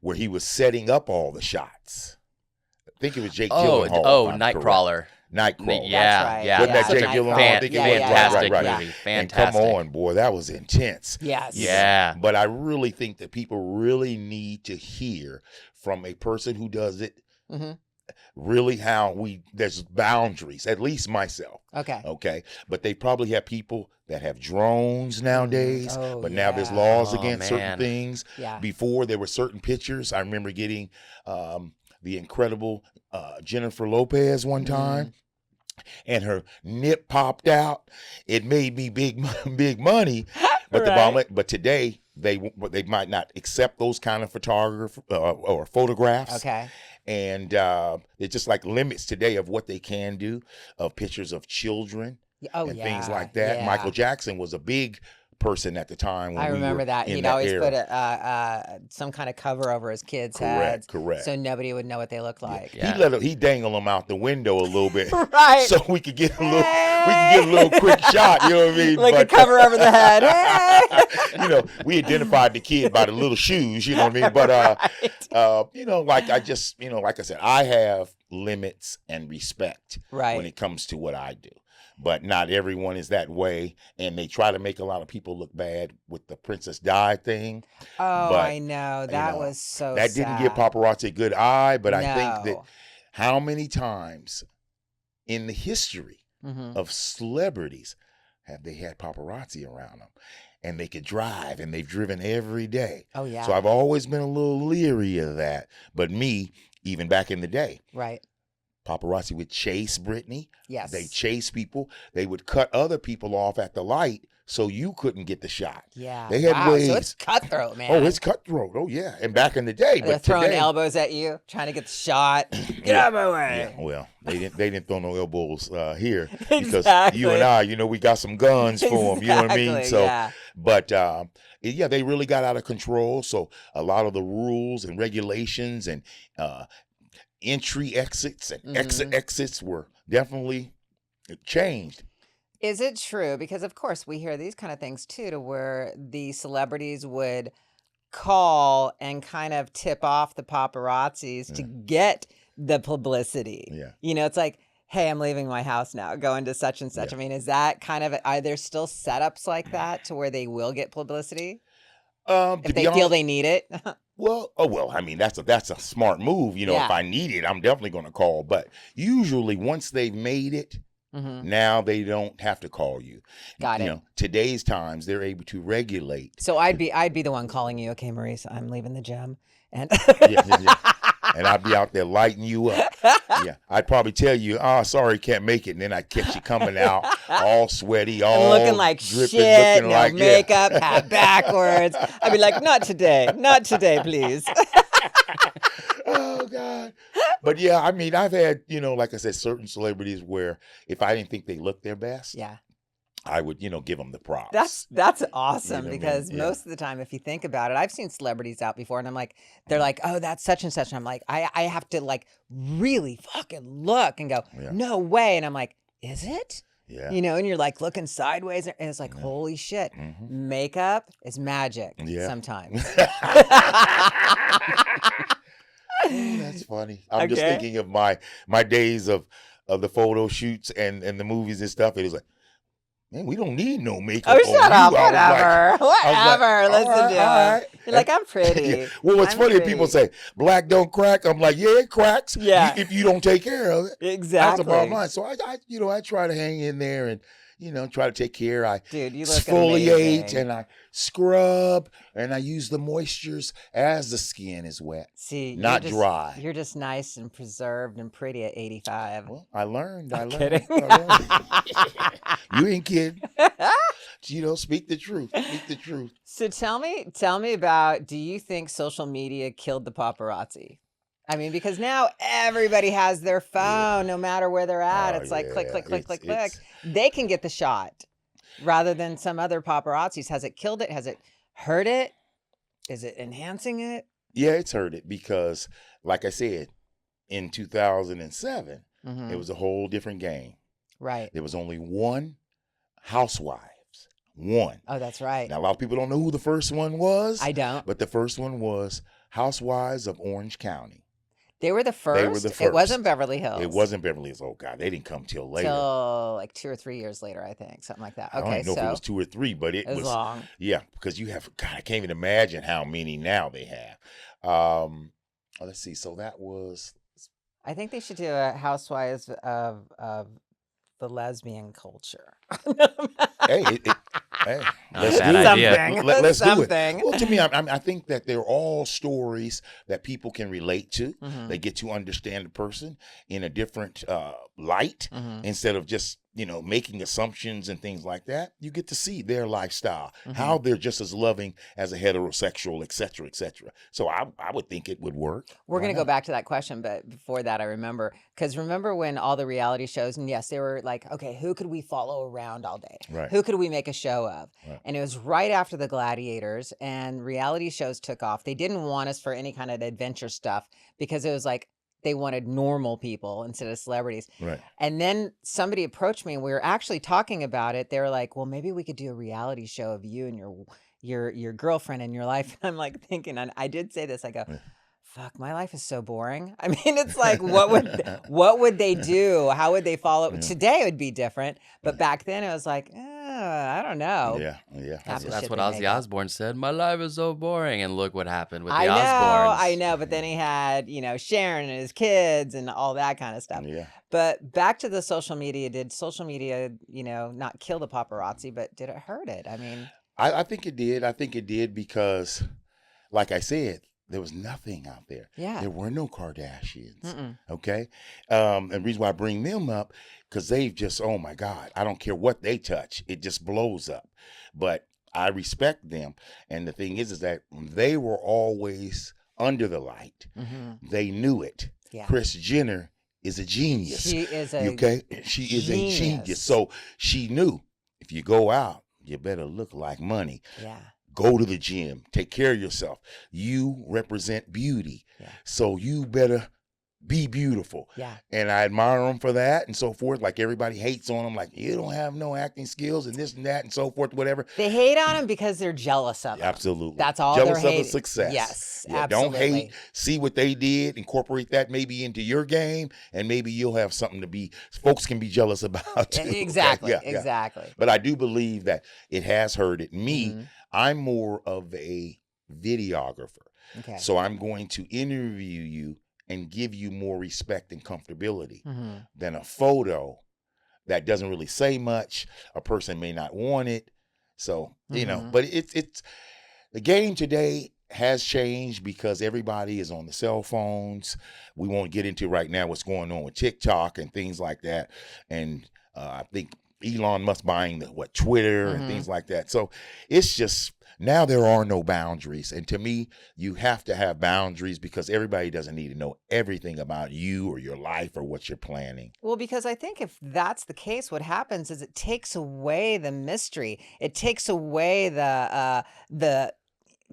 where he was setting up all the shots. I think it was Jake Gyllenhaal. if I'm correct. Nightcrawler. Nightcrawler. Yeah, right. yeah. Wasn't that Such Jake a Gyllenhaal? fan- I think it was. fantastic Right. movie. And Fantastic. come on, boy, that was intense. Yes. Yeah. But I really think that people really need to hear from a person who does it Mhm. really how there's boundaries, at least myself. Okay. Okay. But they probably have people that have drones nowadays, Oh, but now there's yeah. laws Oh, against certain man. things. Yeah. Before there were certain pictures. I remember getting the incredible Jennifer Lopez one time. and her nip popped out. It made me big money. But Right. but today they might not accept those kind of photograph or photographs. Okay. And it's just like limits today of what they can do of pictures of children Oh, and yeah. things like that. Yeah. Michael Jackson was a big person at the time when I we remember were that. in He'd that always era. put some kind of cover over his kids' heads Correct. so nobody would know what they look like. Yeah. He dangle them out the window a little bit, Right. so we could get a little quick shot. You know what I mean? Like a cover over the head. Hey! You know, we identified the kid by the little shoes. You know what I mean? But Right. you know, like I just, you know, like I said, I have limits and respect Right. when it comes to what I do. But not everyone is that way, and they try to make a lot of people look bad with the Princess Di thing. Oh, But, I know. That was so that sad. didn't give paparazzi a good eye. But I think that No. how many times in the history Mhm. of celebrities have they had paparazzi around them, and they could drive, and they've driven every day. Oh, yeah. So I've always been a little leery of that. But me, even back in the day, Right. paparazzi would chase Britney. Yes. They chase people. They would cut other people off at the light so you couldn't get the shot. Yeah. They had wow. ways. So it's cutthroat, man. Oh, it's cutthroat. Oh, yeah. And back in the day, They're but throwing today, elbows at you, trying to get the shot. Get Yeah. out of my way. Yeah, well, they didn't throw no elbows here because Exactly. you and I, you know, we got some guns for them. You know what I mean? Exactly, So, yeah. but yeah, they really got out of control. So a lot of the rules and regulations and entry exits and exits were definitely changed. Is it true? Because of course we hear these kind of things too, to where the celebrities would call and kind of tip off the paparazzis to get the publicity. Yeah. You know, it's like, hey, I'm leaving my house now, going to such and such. Yeah. I mean, is that kind of, are there still setups like that to where they will get publicity To if be they feel honest, they need it? well, I mean, that's a smart move. You know, if Yeah. I need it, I'm definitely going to call. But usually, once they've made it, now they don't have to call you. Got it. You know, today's times they're able to regulate. So I'd be the one calling you. Okay, Maurice, I'm leaving the gym, and Yeah. And I'd be out there lighting you up. Yeah, I'd probably tell you, sorry, can't make it. And then I'd catch you coming out all sweaty, all and looking like dripping, shit, looking no like, makeup, hat backwards. I'd be like, not today, please. Oh, God. But yeah, I mean, I've had, you know, like I said, certain celebrities where if I didn't think they looked their best, Yeah, I would, you know, give them the props. that's awesome You know what I mean? because Yeah. most of the time, if you think about it, I've seen celebrities out before, and I'm like, they're like, oh, that's such and such, and I'm like, I have to like really fucking look and go, Yeah. no way, and I'm like, is it? Yeah. You know, and you're like looking sideways, and it's like, holy shit, makeup is magic Yeah. sometimes. Oh, that's funny. I'm just Okay. thinking of my days of the photo shoots and the movies and stuff. It was like, man, we don't need no makeup. Oh, shut on up. you. I was like- Whatever. Whatever. all Listen right, to him. all right. You're like, I'm pretty. Yeah. Well, it's I'm funny. People pretty. say black don't crack. I'm like, yeah, it cracks. Yeah. If you don't take care of it. Exactly. That's the bottom line. So I try to hang in there and, you know, try to take care. I Dude, you look exfoliate amazing. and I scrub and I use the moistures as the skin is wet, See, not you're just, dry. You're just nice and preserved and pretty at 85. Well, I learned. I learned. kidding. I learned. You ain't kidding. You know, speak the truth. Speak the truth. So tell me about, do you think social media killed the paparazzi? I mean, because now everybody has their phone, no matter where they're at. Oh, It's like click, yeah. click, click, click, click. It's- They can get the shot rather than some other paparazzis. Has it killed it? Has it hurt it? Is it enhancing it? Yeah, it's hurt it because, like I said, in 2007, Mhm. it was a whole different game. Right. There was only one housewives. One. Oh, that's right. Now, a lot of people don't know who the first one was. I don't. But the first one was Housewives of Orange County. They were the first? They were the It first. wasn't Beverly Hills. It wasn't Beverly Hills. Oh, God, they didn't come till later. Till like 2 or 3 years later, I think. Something like that. I Okay, don't know so if it was 2 or 3, but it it was long. Yeah, because you have, God, I can't even imagine how many now they have. Let's see. So that was, I think they should do a Housewives of the lesbian culture. hey, hey, Oh, a Let's bad do it. idea. Something. Let's do it. Something. Well, to me, I think that they're all stories that people can relate to. Mhm. They get to understand the person in a different light Mhm. instead of just making assumptions and things like that. You get to see their lifestyle, Mhm. how they're just as loving as a heterosexual, et cetera, et cetera. So I would think it would work. We're Why going to go not? back to that question, but before that, I remember when all the reality shows, and yes, they were like, okay, who could we follow around all day? Right. Who could we make a show of? Right. And it was right after the Gladiators, and reality shows took off. They didn't want us for any kind of adventure stuff because it was like they wanted normal people instead of celebrities. Right. And then somebody approached me, and we were actually talking about it. They were like, well, maybe we could do a reality show of you and your girlfriend and your life. And I'm like thinking, and I did say this, I go, Yeah. fuck, my life is so boring. I mean, it's like, what would they do? How would they follow? Yeah. Today it would be different, but back then it was like, I don't know. Yeah. Yeah. Half the That's shit what they make Ozzy up. Osbourne said. My life is so boring. And look what happened with the I Osbournes. know, but then he had, Sharon and his kids and all that kind of stuff. Yeah. But back to the social media, did social media, not kill the paparazzi, but did it hurt it? I mean, I think it did. I think it did because, like I said, there was nothing out there. yeah. There were no Kardashians. Mm-mm. Okay. And the reason why I bring them up, because they've just, oh my God, I don't care what they touch. It just blows up. But I respect them. And the thing is that they were always under the light. Mm-hmm. They knew it. Yeah. Kris Jenner is a genius. She is a Okay. She is a genius. genius. So she knew if you go out, you better look like money. yeah. Go to the gym. Take care of yourself. You represent beauty. Yeah. So you better be beautiful. Yeah. And I admire them for that and so forth. Like everybody hates on them, like you don't have no acting skills and this and that and so forth, whatever. They hate on him because they're jealous of him. Absolutely. That's all Jealous they're of the hating. success. Yes, Yeah, absolutely. don't hate. See what they did. Incorporate that maybe into your game, and maybe you'll have something to be. Folks can be jealous about too. Okay? Exactly. Yeah, yeah. Exactly. But I do believe that it has hurted me. Mhm. I'm more of a videographer. Okay. So I'm going to interview you and give you more respect and comfortability Mhm. than a photo that doesn't really say much. A person may not want it. So, Mhm. but it's the game today has changed because everybody is on the cell phones. We won't get into right now what's going on with TikTok and things like that. And I think Elon Musk buying Twitter and Mhm. things like that. So it's just now there are no boundaries. And to me, you have to have boundaries because everybody doesn't need to know everything about you or your life or what you're planning. Well, because I think if that's the case, what happens is it takes away the mystery. It takes away the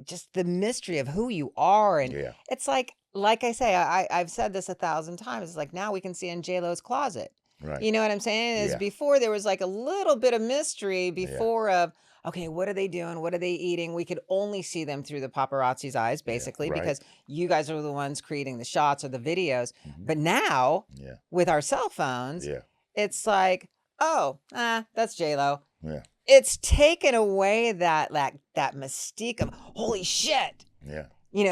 just the mystery of who you are, and Yeah. it's like I say, I've said this 1,000 times. It's like now we can see in J-Lo's closet. Right. You know what I'm saying? Is Yeah. before there was like a little bit of mystery before of, okay, what are they doing? What are they eating? We could only see them through the paparazzi's eyes, basically, right. because you guys are the ones creating the shots or the videos. Mhm. But now Yeah. with our cell phones, Yeah. it's like, oh, that's J-Lo. Yeah. It's taken away that mystique of, holy shit. Yeah.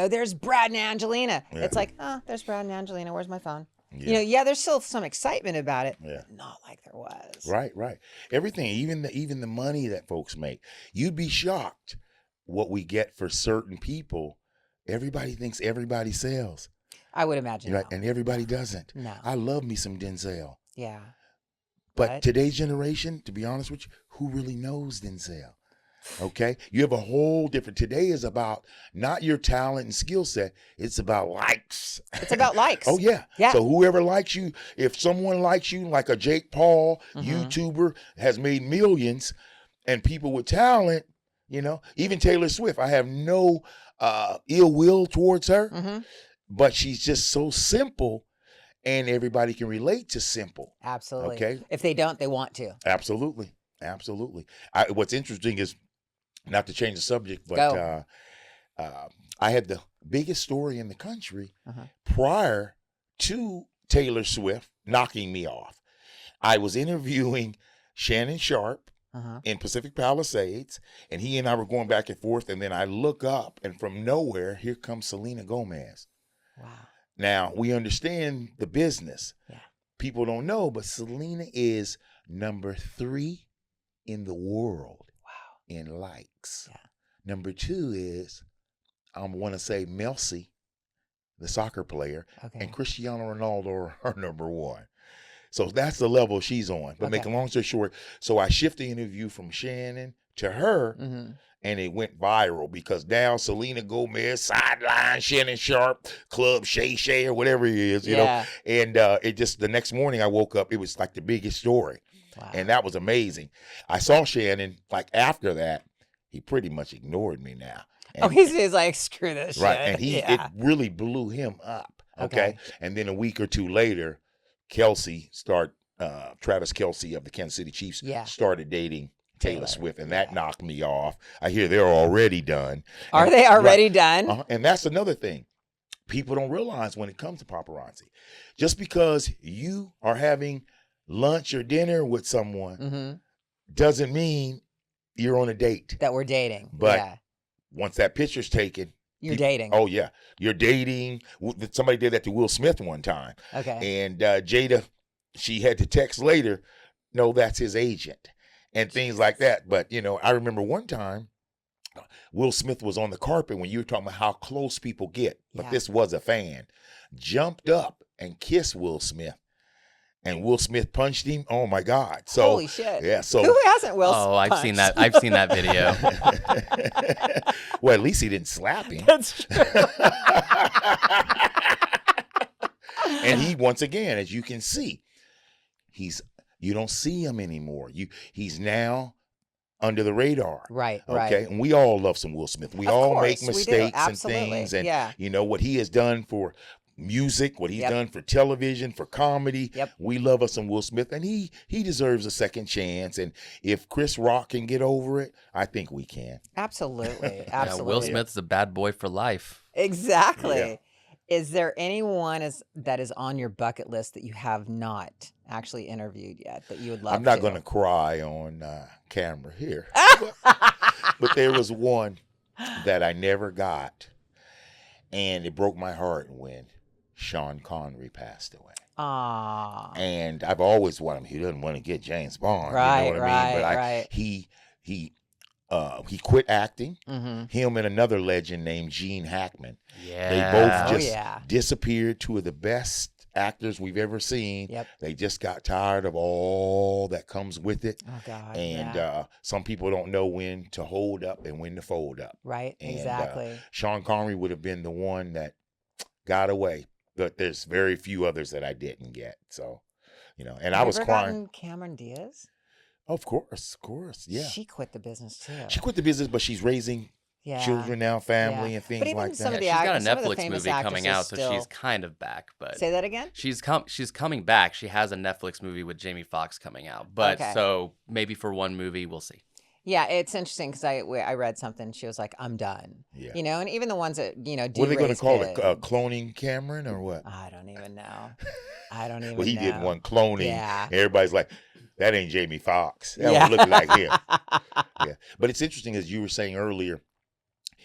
There's Brad and Angelina. Yeah. It's like, oh, there's Brad and Angelina. Where's my phone? Yeah. There's still some excitement about it. Yeah. But not like there was. Right. Everything, even the money that folks make, you'd be shocked what we get for certain people. Everybody thinks everybody sells, I would imagine. right? No. And everybody doesn't. No. I love me some Denzel, Yeah. but today's generation, to be honest with you, who really knows Denzel? Okay, you have a whole different. Today is about not your talent and skill set. It's about likes. It's about likes. Oh yeah. Yeah. So whoever likes you, if someone likes you, like a Jake Paul Mhm. YouTuber has made millions, and people with talent, even Taylor Swift, I have no ill will towards her, Mm-hmm. but she's just so simple, and everybody can relate to simple. Absolutely. Okay. If they don't, they want to. Absolutely. What's interesting is, not to change the subject, but Go. I had the biggest story in the country Uh-huh. prior to Taylor Swift knocking me off. I was interviewing Shannon Sharp Uh-huh. in Pacific Palisades, and he and I were going back and forth, and then I look up, and from nowhere, here comes Selena Gomez. Wow. Now, we understand the business. Yeah. People don't know, but Selena is number 3 in the world. Wow. in likes. Yeah. Number 2 is I want to say Messi, the soccer player, Okay. and Cristiano Ronaldo are number 1. So that's the level she's on. But Okay. make a long story short, so I shift the interview from Shannon to her, and it went viral because now Selena Gomez, sideline Shannon Sharp, Club Shay Shay, or whatever it is, you know. And it just, the next morning I woke up, it was like the biggest story. Wow. And that was amazing. I saw Shannon, like after that, he pretty much ignored me now. And, he's like, screw this right, shit. and it really blew him up. Okay. And then a week or two later, Travis Kelce of the Kansas City Chiefs started dating Taylor Swift, and that knocked me off. I hear they're already done. Are they already done? And that's another thing people don't realize when it comes to paparazzi. Just because you are having lunch or dinner with someone doesn't mean you're on a date. That we're dating. But once that picture's taken, you're dating. Oh, yeah. You're dating. Somebody did that to Will Smith one time. Okay. And Jada, she had to text later, no, that's his agent, and things like that. But, you know, I remember one time Will Smith was on the carpet when you were talking about how close people get. But this was a fan. Jumped up and kissed Will Smith. And Will Smith punched him. Oh my God! So holy shit! Yeah. So who hasn't Will? Oh, I've seen that. I've seen that video. Well, at least he didn't slap him. That's true. And he, once again, as you can see, you don't see him anymore. He's now under the radar. Right. Okay. Right. And we all love some Will Smith. We Of all course, make we do. mistakes and Absolutely. things. And Yeah. you know what he has done for music, what he's done for television, for comedy. Yep. We love us some Will Smith, and he deserves a second chance. And if Chris Rock can get over it, I think we can. Absolutely. Yeah, Absolutely. Will Smith's a bad boy for life. Exactly. Yeah. Is there anyone that is on your bucket list that you have not actually interviewed yet that you would love to? I'm not going to cry on camera here, but there was one that I never got, and it broke my heart when Sean Connery passed away. Ah. And I've always wanted him. He doesn't want to get James Bond. Right, you know what I mean? But right. he quit acting. Mm-hmm. Him and another legend named Gene Hackman. Yeah. They both just yeah. disappeared. Two of the best actors we've ever seen. Yep. They just got tired of all that comes with it. Oh God. And yeah. some people don't know when to hold up and when to fold up. Right. And, Exactly. Sean Connery would have been the one that got away, but there's very few others that I didn't get. So, you know, and I was crying. Cameron Diaz. Of course, yeah. She quit the business too. She quit the business, but she's raising children now, family, and things but even like some that. of the She's got a some of the Netflix famous movie coming out, actresses so she's still- kind of back. But Say that again. she's coming back. She has a Netflix movie with Jamie Foxx coming out, but Okay. so maybe for one movie, we'll see. Yeah, it's interesting because I read something. She was like, "I'm done." Yeah. You know, and even the ones that do What are they going to raise call it? kids. Cloning Cameron or what? I don't even know. I don't even. Well, he know. did one cloning. Yeah. Everybody's like, that ain't Jamie Foxx. That Yeah. don't look like him. Yeah. But it's interesting, as you were saying earlier,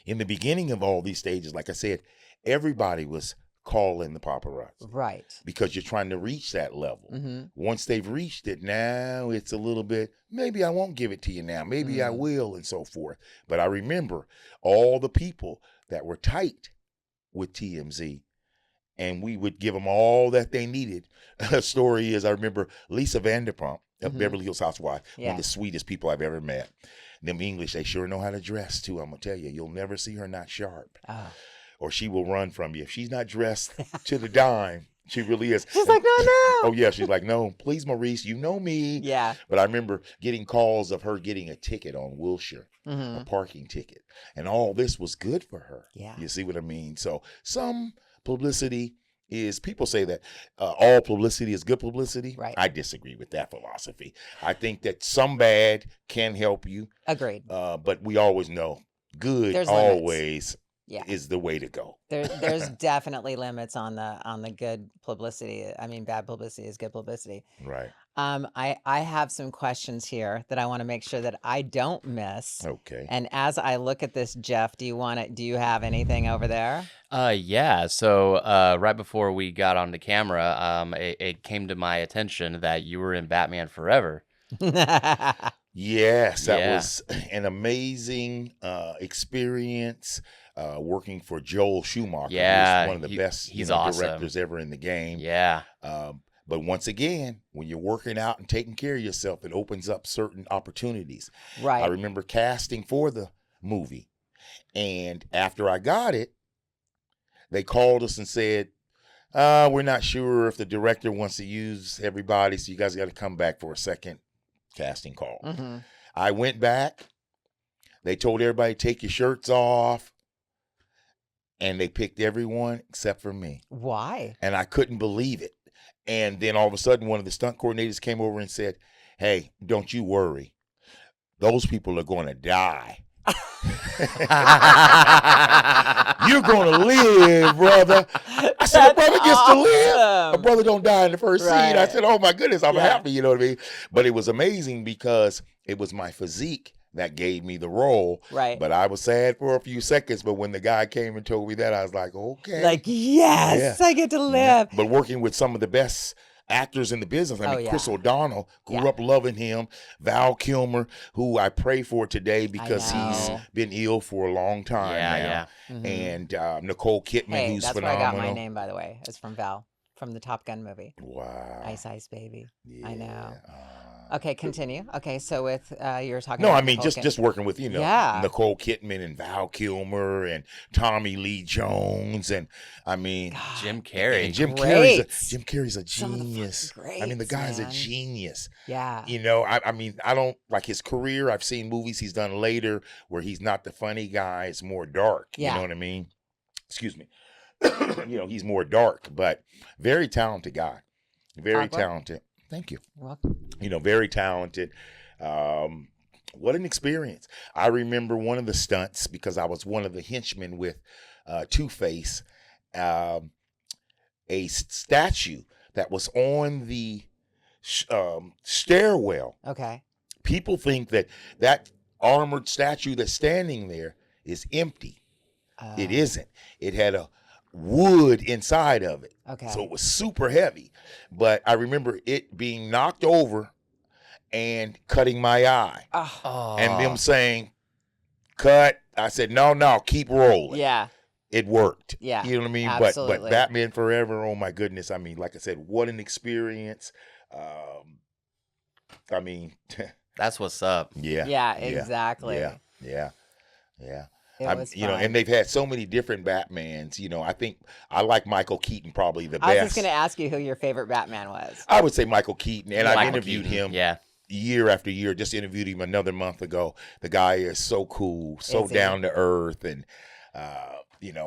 in the beginning of all these stages, like I said, everybody was calling the paparazzi Right. because you're trying to reach that level. Mm-hmm. Once they've reached it, now it's a little bit, maybe I won't give it to you now. Maybe I will, and so forth. But I remember all the people that were tight with TMZ, and we would give them all that they needed. A story is, I remember Lisa Vanderpump of Beverly Hills Housewives, one of the sweetest people I've ever met. Them English, they sure know how to dress too. I'm going to tell you, you'll never see her not sharp. Oh. Or she will run from you. If she's not dressed to the dime, she really is. She's like, no. Oh, yeah. She's like, no, please, Maurice, you know me. Yeah. But I remember getting calls of her getting a ticket on Wilshire, a parking ticket. And all this was good for her. Yeah. You see what I mean? So some publicity is, people say that all publicity is good publicity. Right. I disagree with that philosophy. I think that some bad can help you. Agreed. But we always know good There's limits. always Yeah. is the way to go. There's definitely limits on the good publicity. I mean, bad publicity is good publicity. Right. I have some questions here that I want to make sure that I don't miss. Okay. And as I look at this, Jeff, do you have anything over there? Yeah. So right before we got on the camera, it came to my attention that you were in Batman Forever. Yes, that Yeah. was an amazing experience working for Joel Schumacher, Yeah, who's one of the best, he's awesome. directors ever in the game. Yeah. But once again, when you're working out and taking care of yourself, it opens up certain opportunities. I Right. remember casting for the movie, and after I got it, they called us and said, we're not sure if the director wants to use everybody, so you guys got to come back for a second casting call. Mm-hmm. I went back. They told everybody, take your shirts off. And they picked everyone except for me. Why? And I couldn't believe it. And then all of a sudden, one of the stunt coordinators came over and said, hey, don't you worry. Those people are going to die. You're going to live, brother. I said, a brother gets to live. A brother don't die in the first scene. I Right. said, oh, my goodness, I'm Yeah. happy, you know what I mean? But it was amazing because it was my physique that gave me the role. Right. But I was sad for a few seconds. But when the guy came and told me that, I was like, okay. Like, yes, I get to live. But working with some of the best actors in the business. I mean, Chris O'Donnell, grew up loving him. Val Kilmer, who I pray for today because he's know. been ill for a long time now. Yeah. Mhm. And Nicole Kidman, Hey, who's that's phenomenal. where I got my name, by the way. It's from Val, from the Top Gun movie. Wow. Ice Ice Baby. Yeah. I know. Okay, continue. Okay, so with you were talking No, about I mean Nicole just working with Yeah. Nicole Kidman and Val Kilmer and Tommy Lee Jones and I mean Jim Carrey. and Jim Greats. Carrey's a Some of the fucking genius. I mean the greats, guy's man. a genius. Yeah. I mean I don't like his career. I've seen movies he's done later where he's not the funny guy. It's more dark. Yeah. You know what I mean? Excuse me. He's more dark, but very talented guy. Very Agua? talented. Thank you. You're welcome. Very talented. What an experience. I remember one of the stunts because I was one of the henchmen with Two-Face, a statue that was on the stairwell. Okay. People think that armored statue that's standing there is empty. It isn't. It had a wood inside of it. Okay. So it was super heavy. But I remember it being knocked over and cutting my eye. Oh. And them saying, cut. I said, no, keep rolling. Yeah. It worked. Yeah. You know what I mean? Absolutely. But Batman Forever, oh my goodness. I mean, like I said, what an experience. I mean, That's what's up. yeah. Yeah, exactly. Yeah. It was fun. And they've had so many different Batmans. I think I like Michael Keaton probably the I was best. just going to ask you who your favorite Batman was. I would say Michael Keaton, and I've Michael interviewed Keaton. him Yeah. year after year. Just interviewed him another month ago. The guy is so cool, so Is he? down to earth, and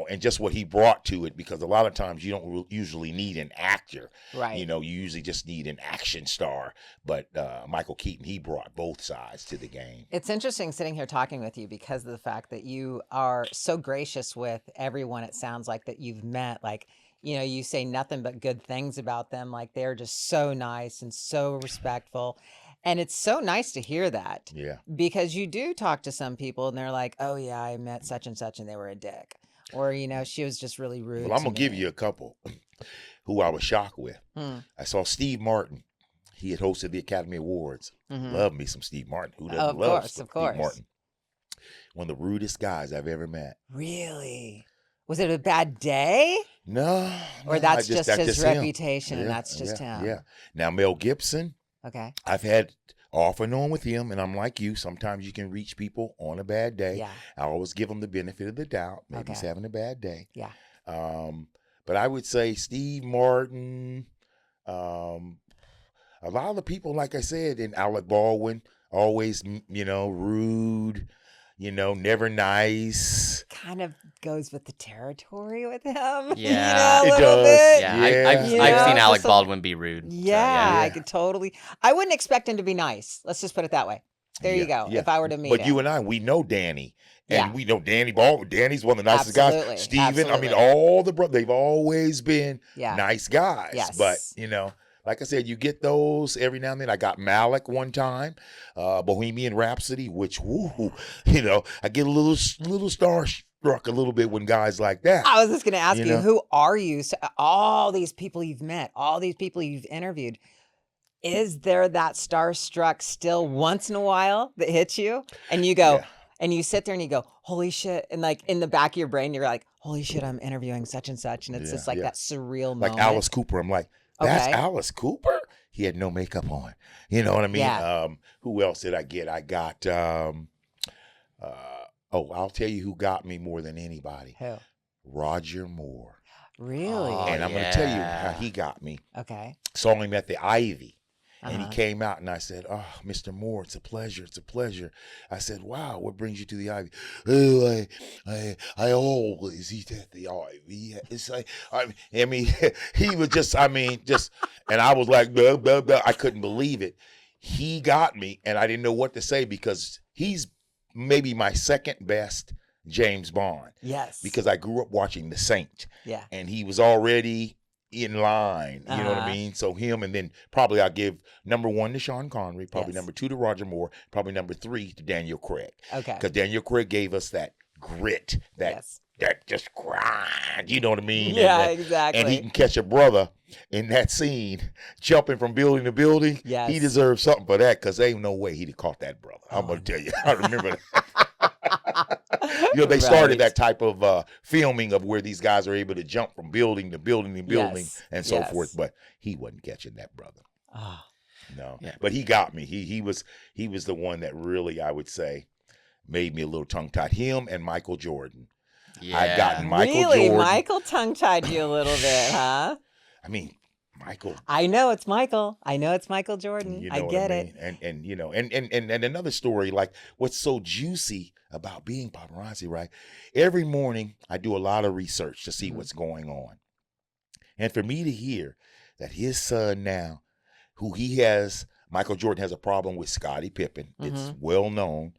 and just what he brought to it. Because a lot of times you don't usually need an actor, Right. You usually just need an action star. But Michael Keaton, he brought both sides to the game. It's interesting sitting here talking with you because of the fact that you are so gracious with everyone. It sounds like that you've met, like, you say nothing but good things about them. Like they're just so nice and so respectful. And it's so nice to hear that Yeah. because you do talk to some people and they're like, oh yeah, I met such and such and they were a dick. Or, she was just really rude. Well, I'm to gonna give me. you a couple who I was shocked with. I saw Steve Martin. He had hosted the Academy Awards. Mhm. Love me some Steve Martin. Who doesn't Of love course, Steve of course. Martin? One of the rudest guys I've ever met. Really? Was it a bad day? No. Or no, that's just his him. reputation and Yeah, that's just him? Yeah. Now Mel Gibson, Okay. I've had off and on with him, and I'm like you. Sometimes you can reach people on a bad day. Yeah. I always give them the benefit of the doubt. Maybe he's Okay. having a bad day. Yeah. But I would say Steve Martin, a lot of the people, like I said, and Alec Baldwin, always, rude, never nice. Kind of goes with the territory with him. Yeah. a It little does. bit. Yeah. Yeah. I've You I've know, seen Alec just a- Baldwin be rude. So, Yeah, I Yeah. could totally. I wouldn't expect him to be nice. Let's just put it that way. There you Yeah, go. yeah. If I were to meet But him. you and I, we know Danny. And Yeah. we know Danny Baldwin. Danny's one of the nicest Absolutely, guys. Steven, I mean, absolutely. all the brothers, they've always been Yeah. nice guys. Yes. But, like I said, you get those every now and then. I got Malik one time, Bohemian Rhapsody, which, I get a little starstruck a little bit when guys like that. I was just going to ask You you, know? who are you? So, all these people you've met, all these people you've interviewed. is there that starstruck still once in a while that hits you and you go, Yeah. and you sit there and you go, holy shit. And like in the back of your brain, you're like, holy shit, I'm interviewing such and such. And it's Yeah, just like yeah. that surreal Like moment. Alice Cooper. I'm like, that's Okay. Alice Cooper? He had no makeup on. You know what I mean? Yeah. Who else did I get? I got I'll tell you who got me more than anybody. Who? Roger Moore. Really? Oh, And I'm gonna tell you how yeah. he got me. Okay. Saw him at the Ivy. And he Uh-huh. came out and I said, "Oh, Mr. Moore, it's a pleasure. It's a pleasure." I said, "Wow, what brings you to the Ivy?" "Oh, I always eat at the Ivy." It's like, I mean, he was just, and I was like, blah, blah, blah. I couldn't believe it. He got me, and I didn't know what to say because he's maybe my second best James Bond Yes. because I grew up watching The Saint, Yeah. and he was already in line, you know what I Uh-huh. mean? So him, and then probably I'll give number 1 to Sean Connery, probably Yes. number 2 to Roger Moore, probably number 3 to Daniel Craig, Okay. because Daniel Craig gave us that grit, Yes. that just grind, you know what I mean? Yeah, and exactly. he can catch a brother in that scene jumping from building to building. Yes. He deserves something for that because there ain't no way he'd have caught that brother. I'm Oh, gonna no. tell you, I remember that. They started that type of filming of where these guys are able to jump from building to building to building Yes, and so yes. forth. But he wasn't catching that brother. Oh, No. Yeah. But he got me. He was the one that really, I would say, made me a little tongue tied. Him and Michael Jordan. Yeah. I've gotten Michael really? Jordan. Michael tongue-tied you a little bit, huh? I mean, Michael. I know it's Michael. I know it's Michael Jordan. You know I what get I mean? And you know, and another story, like what's so juicy about being paparazzi, right? Every morning I do a lot of research to see Mhm. what's going on. And for me to hear that his son now, who he has, Michael Jordan has a problem with Scottie Pippen. It's well known.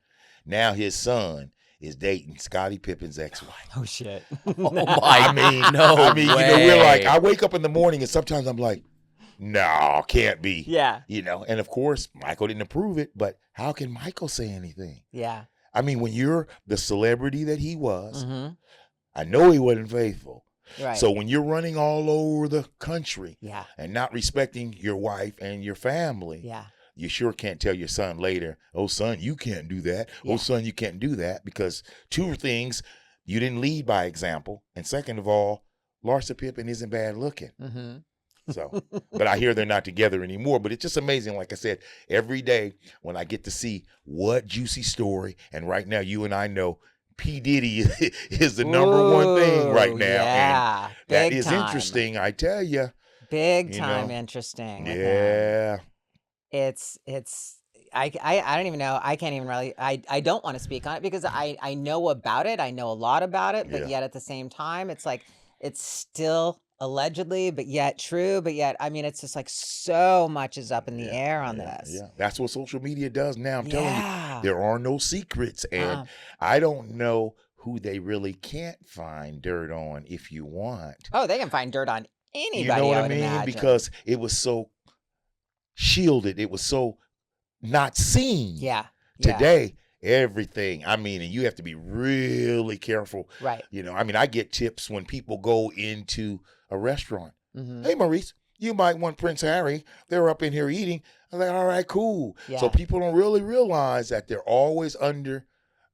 Now his son is dating Scottie Pippen's ex-wife. Oh shit. Oh my! We're like, way. I wake up in the morning and sometimes I'm like, no, can't be. Yeah. And of course, Michael didn't approve it, but how can Michael say anything? Yeah. I mean, when you're the celebrity that he was, Mm-hmm. I know he wasn't faithful. Right. So when you're running all over the country yeah. and not respecting your wife and your family, Yeah. you sure can't tell your son later, "Oh, son, you can't do that. Yeah. Oh, son, you can't do that," because two things, you didn't lead by example. And second of all, Larsa Pippen isn't bad looking. Mm-hmm. So, but I hear they're not together anymore. But it's just amazing. Like I said, every day when I get to see what juicy story, and right now you and I know P. Diddy is the number one thing right now. Yeah. And that Big is time. interesting, I tell you. Big You time know. interesting. with him. Yeah. It's I don't even know. I can't even really I don't want to speak on it because I know about it. I know a lot about it, but Yeah. yet at the same time it's like it's still allegedly, but yet true, but yet I mean it's just like so much is up in the air on this. Yeah. That's what social media does now. I'm telling you, Yeah. there are no secrets. And Uh-uh. I don't know who they really can't find dirt on if you want. Oh, they can find dirt on anybody. You know what I would mean? imagine. Because it was so shielded. It was so not seen. yeah. Yeah. Today, everything. I mean, and you have to be really careful. Right. I get tips when people go into a restaurant. Mm-hmm. "Hey, Maurice, you might want Prince Harry. They're up in here eating." I'm like, "All right, cool." Yeah. So people don't really realize that they're always under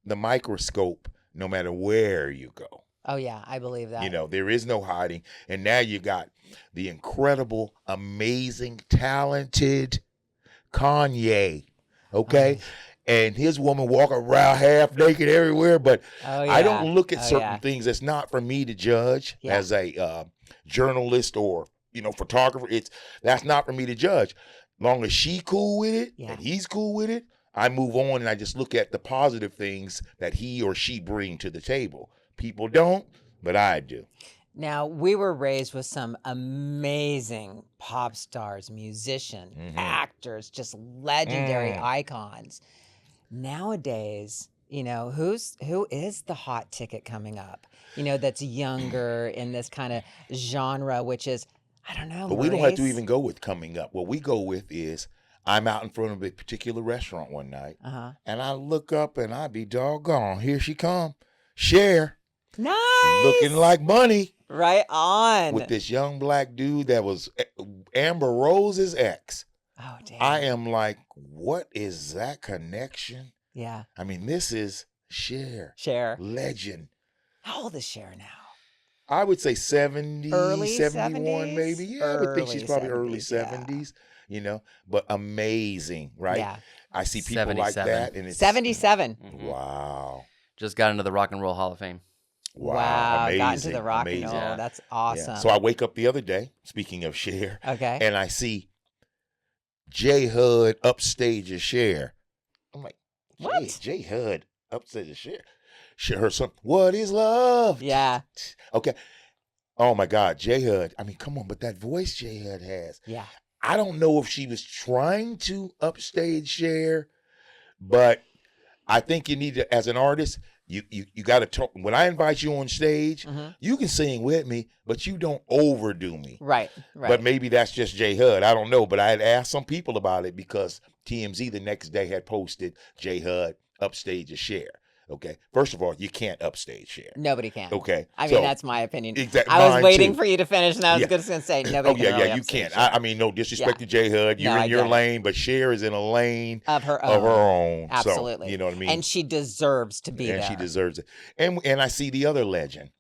the microscope no matter where you go. Oh yeah, I believe that. There is no hiding. And now you got the incredible, amazing, talented Kanye, okay? And his woman walk around half naked everywhere. But Oh yeah. I don't look at Oh, certain yeah. things. That's not for me to judge Yeah. as a journalist or, photographer. That's not for me to judge. Long as she cool with it Yeah. and he's cool with it, I move on and I just look at the positive things that he or she bring to the table. People don't, but I do. Now, we were raised with some amazing pop stars, musicians, Mhm. actors, just legendary Mm. icons. Nowadays, who is the hot ticket coming up? That's younger in this kind of genre, which is, I don't know. But we don't have to Maurice? even go with coming up. What we go with is I'm out in front of a particular restaurant one night Uh-huh. and I look up and I be doggone. Here she come. Cher. Nice. Looking like money right on. with this young black dude that was Amber Rose's ex. Oh, damn. I am like, what is that connection? Yeah. I mean, this is Cher, Cher. legend. How old is Cher now? I would say 70, Early 71 maybe. 70s? Yeah, I would think she's Early probably early 70s, yeah. 70s, but amazing, right? Yeah. I see people like 77. that and it's 77. Mhm. wow. Just got into the Rock and Roll Hall of Fame. Wow. Amazing. Got into the rock and amazing. roll. Yeah. That's Yeah. awesome. So I wake up the other day, speaking of Cher, Okay. and I see J Hud upstage as Cher. I'm like, What? J Hud upstage as Cher. Her song, What is Love? Yeah. Okay. Oh my God, J Hud. I mean, come on, but that voice J Hud has. Yeah. I don't know if she was trying to upstage Cher, but I think you need to, as an artist, you got to talk. When I invite you on stage, Mhm. you can sing with me, but you don't overdo me. Right. Right. But maybe that's just J Hud. I don't know. But I had asked some people about it because TMZ the next day had posted J Hud upstage as Cher. Okay. First of all, you can't upstage Cher. Nobody can. Okay. I mean, So, that's my opinion. exactly. I was Mine waiting too. for you to finish, and I was Yeah. just going to say, nobody Oh can yeah, really yeah, you upstage can't. Cher. I mean, no disrespect Yeah. to J Hud. You're No, I in your get it. lane, but Cher is in a lane Of her own. of her own. Absolutely. So, you know what I mean? And she deserves to be And there. she deserves it. And I see the other legend.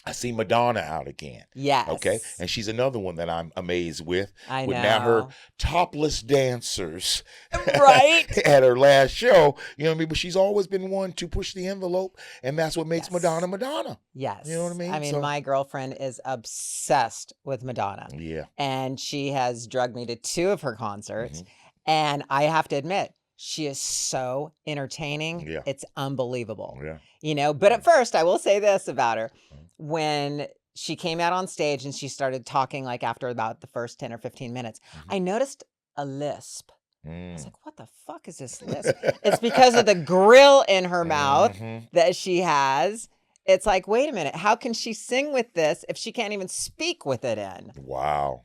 I see Madonna out again. Yes. Okay. And she's another one that I'm amazed with. I With know. now her topless dancers Right? at her last show. You know what I mean? But she's always been one to push the envelope, and that's what makes Yes. Madonna Madonna. Yes. You know what I mean? I mean, So- my girlfriend is obsessed with Madonna, Yeah. and she has drugged me to 2 of her concerts. Mhm. And I have to admit, she is so entertaining. Yeah. It's unbelievable. Yeah. But at first, I will say this about her. When she came out on stage and she started talking, like after about the first 10 or 15 minutes, I noticed a lisp. I was like, what the fuck is this lisp? It's because of the grill in her mouth Mhm. that she has. It's like, wait a minute, how can she sing with this if she can't even speak with it in? Wow.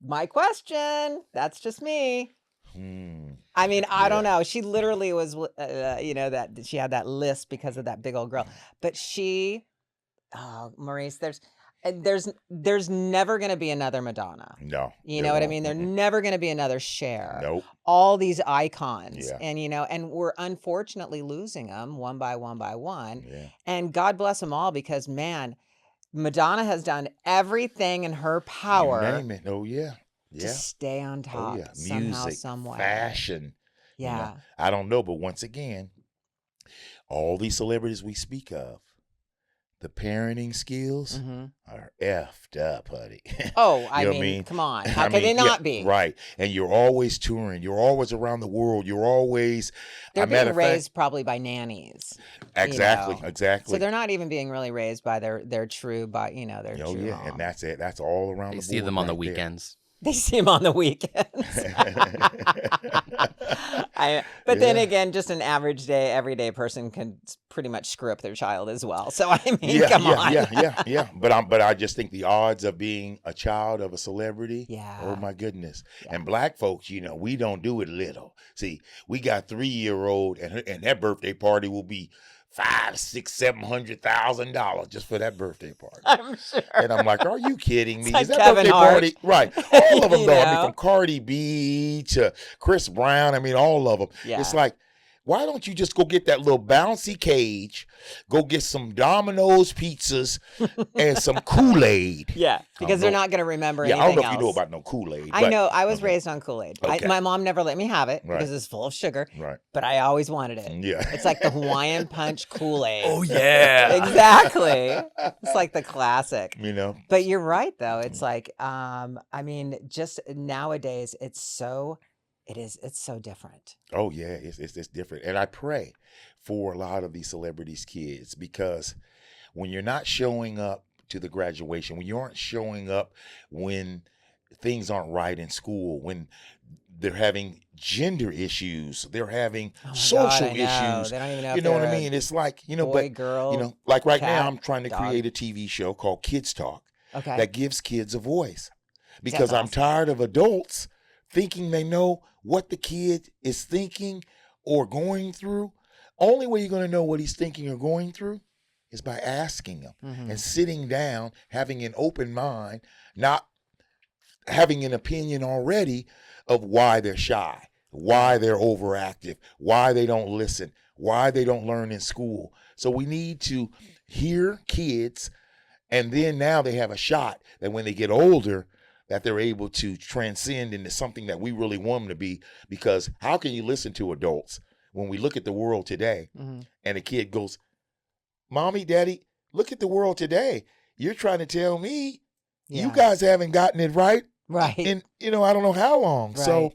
My question. That's just me. Hmm. I mean, I don't Yeah. know. She literally was, that she had that lisp because of that big old grill. But Maurice, there's never going to be another Madonna. No. You there know what I won't. mean? There's never going to be another Cher. Nope. All these icons, Yeah. and we're unfortunately losing them one by one by one. Yeah. And God bless them all, because man, Madonna has done everything in her You power name it. Oh yeah. to Yeah. stay on top Oh yeah. somehow, Music, some way. fashion. you know. Yeah. I don't know, but once again, all these celebrities we speak of, the parenting skills Mhm. are effed up, honey. Oh, I You know what I mean, mean? come on. How I could they mean, yeah, not be? Right. And you're always touring. You're always around the world. You're always They're a matter being of fact- raised probably by nannies. Exactly. know. Exactly. So they're not even being really raised by their true, their Oh true yeah, mom. and that's it. That's all around They the see board them on the right there. weekends. They see him on the weekends. But then Yeah. again, just an average day, everyday person can pretty much screw up their child as well. So I mean, Yeah, come yeah, on. yeah. But I just think the odds of being a child of a celebrity. Yeah. Oh my goodness. Yeah. And black folks, we don't do it little. See, we got 3-year-old, and that birthday party will be $500,000, $600,000, $700,000 just for that birthday party. I'm sure. And I'm like, are you kidding me? It's like Is that Kevin birthday Hart. party? Right. All of them, You though. I mean, know? from Cardi B to Chris Brown. I mean, all of them. Yeah. It's like, why don't you just go get that little bouncy cage, go get some Domino's pizzas and some Kool-Aid? Yeah, because they're know. not going to remember Yeah, anything I don't know else. if you know about no Kool-Aid. I but- know. I was okay. raised on Kool-Aid. Okay. My mom never let me have it Right. because it's full of sugar, Right. but I always wanted it. Yeah. It's like the Hawaiian Punch Kool-Aid. Oh yeah. Exactly. It's like the classic. But You're right, though. It's like, I mean, just nowadays, it's so different. oh yeah, it's different. And I pray for a lot of these celebrities' kids, because when you're not showing up to the graduation, when you aren't showing up when things aren't right in school, when they're having gender issues, they're having Oh my social God, I know. issues. They don't even know You if know what they're I a mean? It's like, boy, but girl, like right cat, now I'm trying to dog. create a TV show called Kids Talk Okay. that gives kids a voice, because I'm awesome. tired of adults thinking they know what the kid is thinking or going through. Only way you're going to know what he's thinking or going through is by asking him Mhm. and sitting down, having an open mind, not having an opinion already of why they're shy, why they're overactive, why they don't listen, why they don't learn in school. So we need to hear kids, and then now they have a shot that when they get older, that they're able to transcend into something that we really want them to be. Because how can you listen to adults when we look at the world today and a kid goes, Mommy, Daddy, look at the world today. You're trying to tell me you guys haven't gotten it right. Right. And, I don't know how long. Right. So,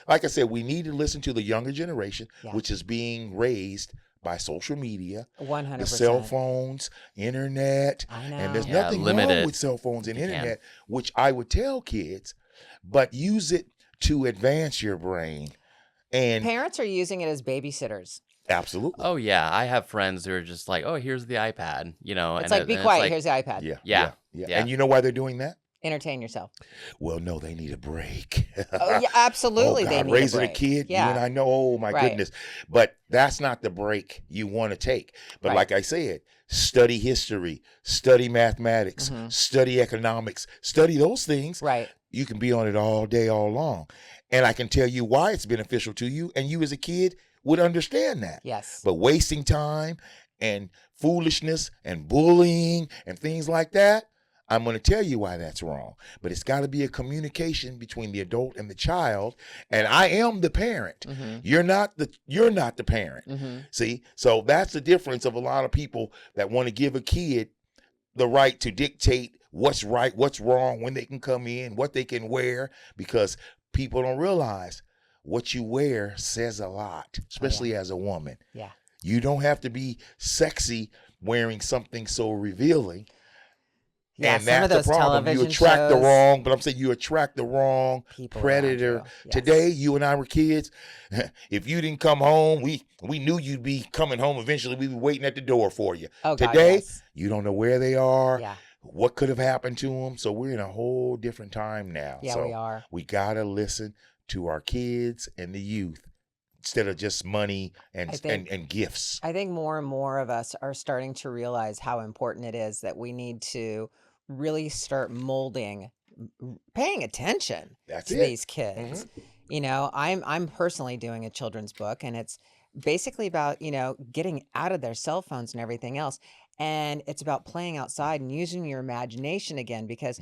like I said, we need to listen to the younger generation, which is being raised by social media, 100%. the cell phones, internet. I know. And there's nothing wrong with cell phones and internet, which I would tell kids, but use it to advance your brain. And parents are using it as babysitters. Absolutely. Oh yeah, I have friends who are just like, "Oh, here's the iPad," It's like, be quiet. Here's the iPad. Yeah. And you know why they're doing that? Entertain yourself. Well, no, they need a break. Oh yeah, absolutely. Oh, God, they need raising a break. kid, Yeah. you and I know. Oh my goodness, but that's not the break you want to take. But like I said, study history, study mathematics, study economics, study those things. Right. You can be on it all day, all long, and I can tell you why it's beneficial to you, and you as a kid would understand that. Yes. But wasting time and foolishness and bullying and things like that, I'm going to tell you why that's wrong. But it's got to be a communication between the adult and the child. And I am the parent. You're not the parent. See? So that's the difference of a lot of people that want to give a kid the right to dictate what's right, what's wrong, when they can come in, what they can wear, because people don't realize what you wear says a lot, especially as a woman. Yeah. You don't have to be sexy wearing something so revealing. Yeah, and some that's of those the problem. You television attract the shows, wrong, but I'm saying you attract the wrong people predator. around you. Yes. Today, you and I were kids. If you didn't come home, we knew you'd be coming home eventually. We'd be waiting at the door for you. Oh, God, Today, yes. you don't know where they are. Yeah. What could have happened to them? So we're in a whole different time now. Yeah, so we are. We gotta listen to our kids and the youth instead of just money and gifts. I think more and more of us are starting to realize how important it is that we need to really start molding, paying attention to these kids. I'm personally doing a children's book, and it's basically about, getting out of their cell phones and everything else. And it's about playing outside and using your imagination again, because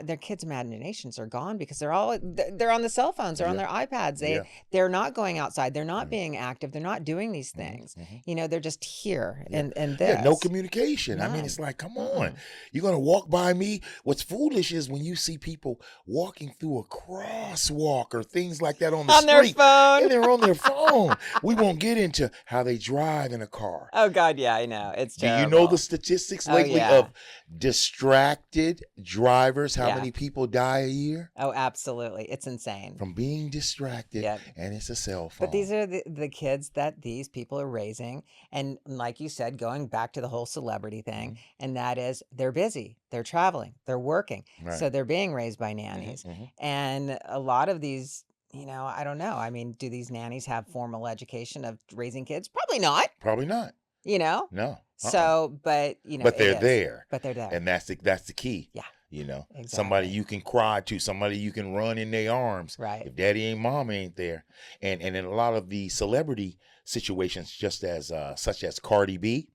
their kids' imaginations are gone because they're on the cell phones, they're on their iPads. They're not going outside. They're not being active. They're not doing these things. They're just here and this. Yeah, no communication. None. I mean, it's like, come on, you're going to walk by me. What's foolish is when you see people walking through a crosswalk or things like that on the street. Their phone. And they're on their phone. We won't get into how they drive in a car. Oh, God, yeah, I know. It's terrible. Do you know the statistics lately of distracted drivers, how many people die a year? Oh, absolutely. It's insane. From being distracted, and it's a cell phone. But these are the kids that these people are raising. And like you said, going back to the whole celebrity thing, and that is they're busy, they're traveling, they're working. Right. So they're being raised by nannies. And a lot of these, I don't know. I mean, do these nannies have formal education of raising kids? Probably not. Probably not. No. So, but but they're there. But they're there, and that's the key. Yeah, exactly. Somebody you can cry to, somebody you can run in their arms. Right. If daddy ain't, mama ain't there, and in a lot of the celebrity situations, just as such as Cardi B,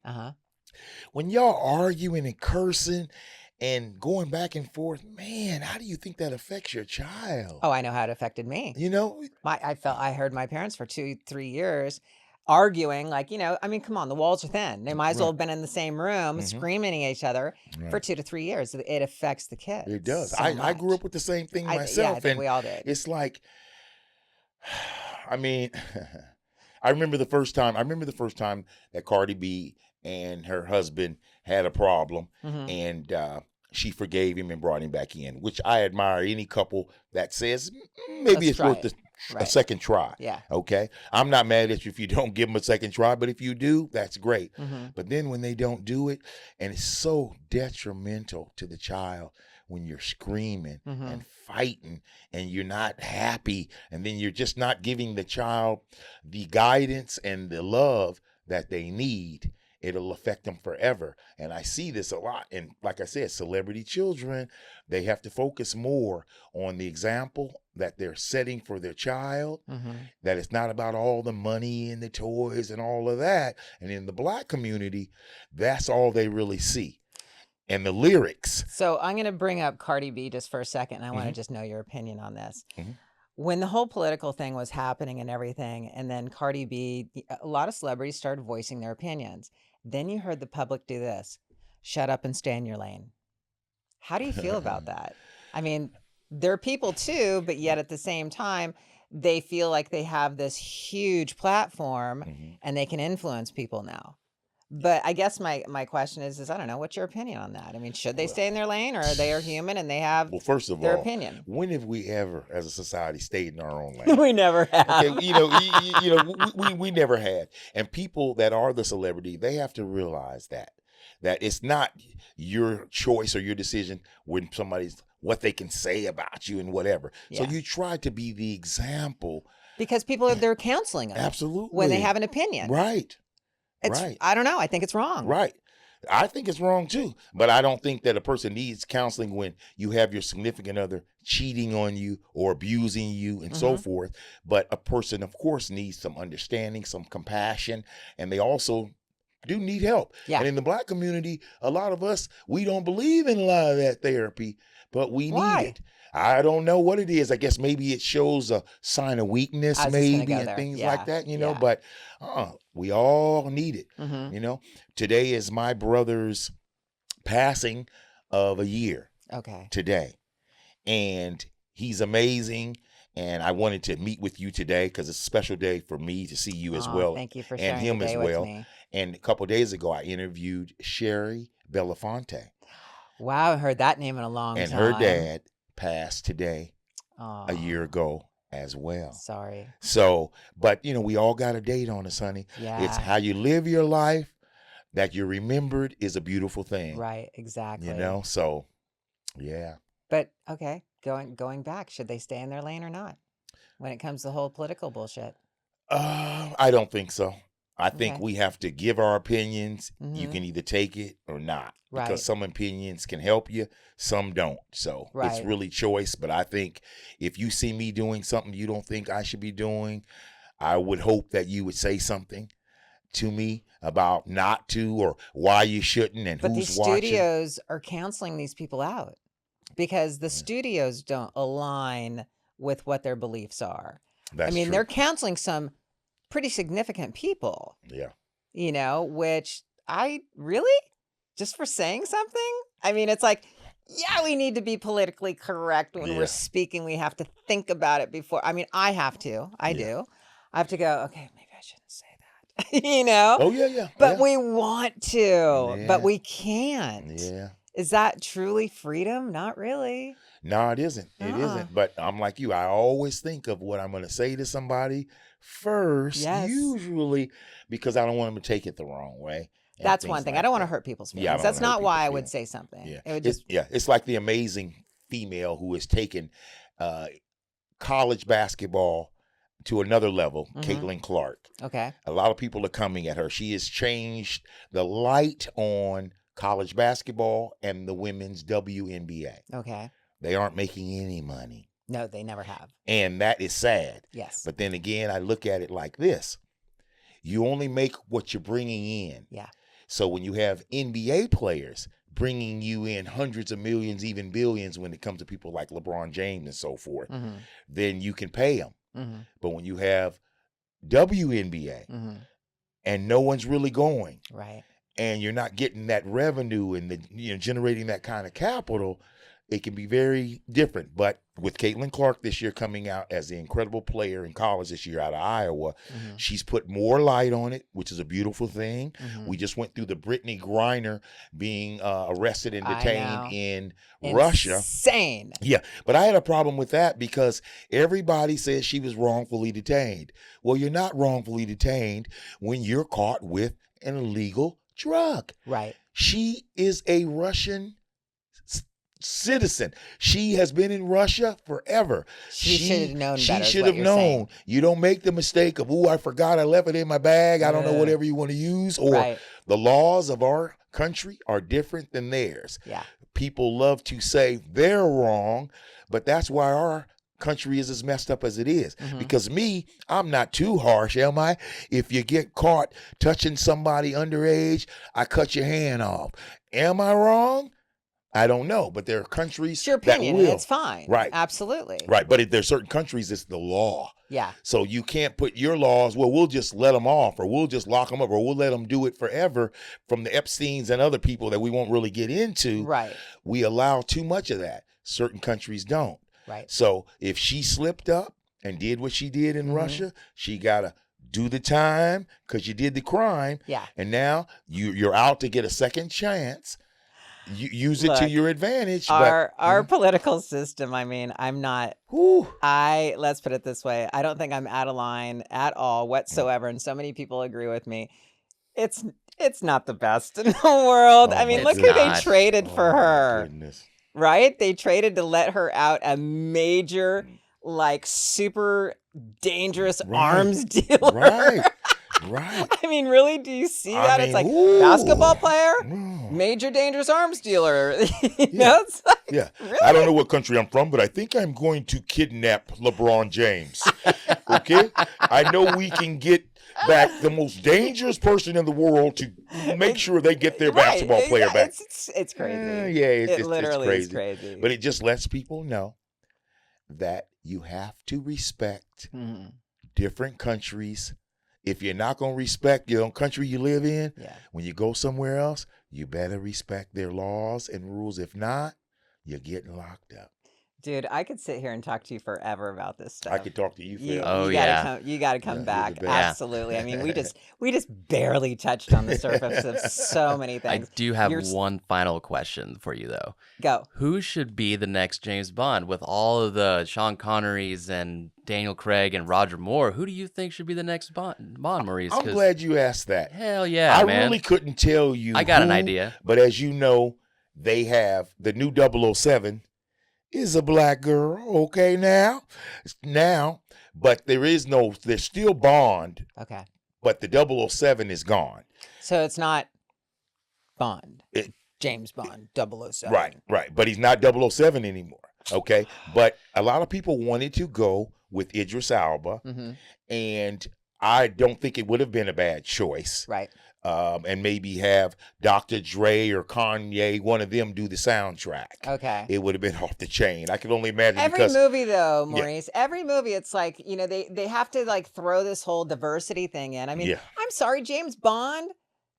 when y'all arguing and cursing and going back and forth, man, how do you think that affects your child? Oh, I know how it affected me. I heard my parents for 2-3 years arguing, come on, the walls are thin. They might as well have been in the same room screaming at each other for 2 to 3 years. It affects the kids. It does. So I grew up with the same thing myself. I think we all did. It's like, I mean, I remember the first time that Cardi B and her husband had a problem, and she forgave him and brought him back in, which I admire any couple that says maybe it's worth a second try. Yeah. Okay. I'm not mad at you if you don't give them a second try, but if you do, that's great. But then when they don't do it, and it's so detrimental to the child when you're screaming and fighting and you're not happy, and then you're just not giving the child the guidance and the love that they need. it'll affect them forever. And I see this a lot. And like I said, celebrity children, they have to focus more on the example that they're setting for their child, that it's not about all the money and the toys and all of that. And in the Black community, that's all they really see. And the lyrics. So I'm going to bring up Cardi B just for a second, and I want to just know your opinion on this. When the whole political thing was happening and everything, and then Cardi B, a lot of celebrities started voicing their opinions. Then you heard the public do this: shut up and stay in your lane. How do you feel about that? I mean, they're people too, but yet at the same time, they feel like they have this huge platform and they can influence people now. But I guess my question is I don't know, what's your opinion on that? I mean, should they stay in their lane, or they are human and they have first of their all, opinion? When have we ever, as a society, stayed in our own lane? We never have. Okay, we never had. And people that are the celebrity, they have to realize that it's not your choice or your decision when somebody's what they can say about you and whatever. So you try to be the example. Because people they're counseling them. Absolutely. When they have an opinion. Right. I don't know. I think it's wrong. Right. I think it's wrong too. But I don't think that a person needs counseling when you have your significant other cheating on you or abusing you and so forth. But a person, of course, needs some understanding, some compassion, and they also do need help. Yeah. And in the Black community, a lot of us, we don't believe in a lot of that therapy, but we need it. I don't know what it is. I guess maybe it shows a sign of weakness, maybe, and things like that, but we all need it. Today is my brother's passing of a year. Okay. Today. And he's amazing. And I wanted to meet with you today because it's a special day for me to see you as well. Thank you for sharing and him the day as well. with me. And a couple of days ago, I interviewed Sherry Belafonte. Wow, I haven't heard that name in a long time. And her dad passed today a year ago as well. Sorry. So, but we all got a date on us, honey. Yeah. It's how you live your life that you're remembered is a beautiful thing. Right, exactly. So yeah. But okay, going back, should they stay in their lane or not when it comes to the whole political bullshit? I don't think so. I think Okay. we have to give our opinions. You can either take it or not. Right. Because some opinions can help you, some don't. So it's Right. really choice. But I think if you see me doing something you don't think I should be doing, I would hope that you would say something to me about not to or why you shouldn't and But who's these watching. studios are canceling these people out because the studios don't align with what their beliefs are. That's true. They're canceling some pretty significant people, Yeah. Which I really, just for saying something? It's like, yeah, we need to be politically correct when we're speaking. We have to think about it before. I have to. I do. I have to go, okay, maybe I shouldn't say that, Oh, yeah. But we want to, but Yeah. we can't. Yeah. Is that truly freedom? Not really. No, it isn't. It isn't. But I'm like you. I always think of what I'm going to say to somebody first, usually, because I don't want them to take it the wrong way. That's one thing. I don't want to hurt people's feelings. Yeah, I don't That's wanna hurt not why I people's would feelings. say something. Yeah. It would just It's like the amazing female who has taken college basketball to another level, Caitlin Clark. okay. A lot of people are coming at her. She has changed the light on college basketball and the women's WNBA. Okay. They aren't making any money. No, they never have. And that is sad. Yes. But then again, I look at it like this. You only make what you're bringing in. Yeah. So when you have NBA players bringing you in hundreds of millions, even billions, when it comes to people like LeBron James and so forth, then you can pay them. But when you have WNBA and no one's really going, right, and you're not getting that revenue and generating that kind of capital, it can be very different. But with Caitlin Clark this year coming out as the incredible player in college this year out of Iowa, she's put more light on it, which is a beautiful thing. We just went through the Brittany Griner being arrested and detained in Russia. Insane. Yeah, but I had a problem with that because everybody says she was wrongfully detained. Well, you're not wrongfully detained when you're caught with an illegal drug. Right. She is a Russian citizen. She has been in Russia forever. She should have known She better, is should what have you're known. saying. You don't make the mistake of, I forgot I left it in my bag. I don't know, Ugh. whatever you want to use. Or Right. the laws of our country are different than theirs. Yeah. People love to say they're wrong, but that's why our country is as messed up as it is. Mhm. Because I'm not too harsh, am I? If you get caught touching somebody underage, I cut your hand off. Am I wrong? I don't know, but there are countries It's your that opinion, will. and it's fine. Right. Absolutely. Right, but if there's certain countries, it's the law. Yeah. So you can't put your laws, we'll just let them off, or we'll just lock them up, or we'll let them do it forever. From the Epsteins and other people that we won't really get into, Right. we allow too much of that. Certain countries don't. Right. So if she slipped up and did what she did in Mhm. Russia, she got to do the time because you did the crime. Yeah. And now you're out to get a second chance. You use it to Look, your advantage. Our political system, I mean, I'm not, Whew. let's put it this way. I don't think I'm out of line at all whatsoever. And so many people agree with me. It's not the best in the world. Oh I mean, my look who they goodness. traded for Oh, my her, goodness. right? They traded to let her out a major, like super dangerous Right. arms dealer. Right. Right. I mean, really? Do you see I that? It's like mean, ooh. basketball player, Mm. major dangerous arms dealer. You Yeah. know, it's like, Yeah. really? I don't know what country I'm from, but I think I'm going to kidnap LeBron James. Okay? I know we can get back the most dangerous person in the world to make sure they get their Right, basketball player yeah, back. It's crazy. Yeah, it's It literally crazy. is crazy. But it just lets people know that you have to respect Mhm. different countries. If you're not going to respect your own country you live in, Yeah. when you go somewhere else, you better respect their laws and rules. If not, you're getting locked up. Dude, I could sit here and talk to you forever about this stuff. I could talk to you, You, Phil. Oh, you gotta yeah. come. You gotta come Yeah, you're back. the best. Absolutely. I mean, we just barely touched on the surface of so many I things. do have You're s- one final question for you, though. Go. Who should be the next James Bond with all of the Sean Connerys and Daniel Craig and Roger Moore? Who do you think should be the next Bond, Maurice? I'm 'Cause glad you asked that. hell yeah, I man. really couldn't tell you. I got an who, idea. But as you know, they have the new 007 is a black girl. Okay, now, but there's still Bond, Okay. but the 007 is gone. So it's not Bond. It- James Bond 007. Right. But he's not 007 anymore. Okay. But a lot of people wanted to go with Idris Elba, Mm-hmm. and I don't think it would have been a bad choice. Right. And maybe have Dr. Dre or Kanye, one of them, do the soundtrack. Okay. It would have been off the chain. I can only imagine Every because movie though, Maurice, every movie, it's like, you know, they have to like throw this whole diversity thing in. I mean, Yeah. I'm sorry, James Bond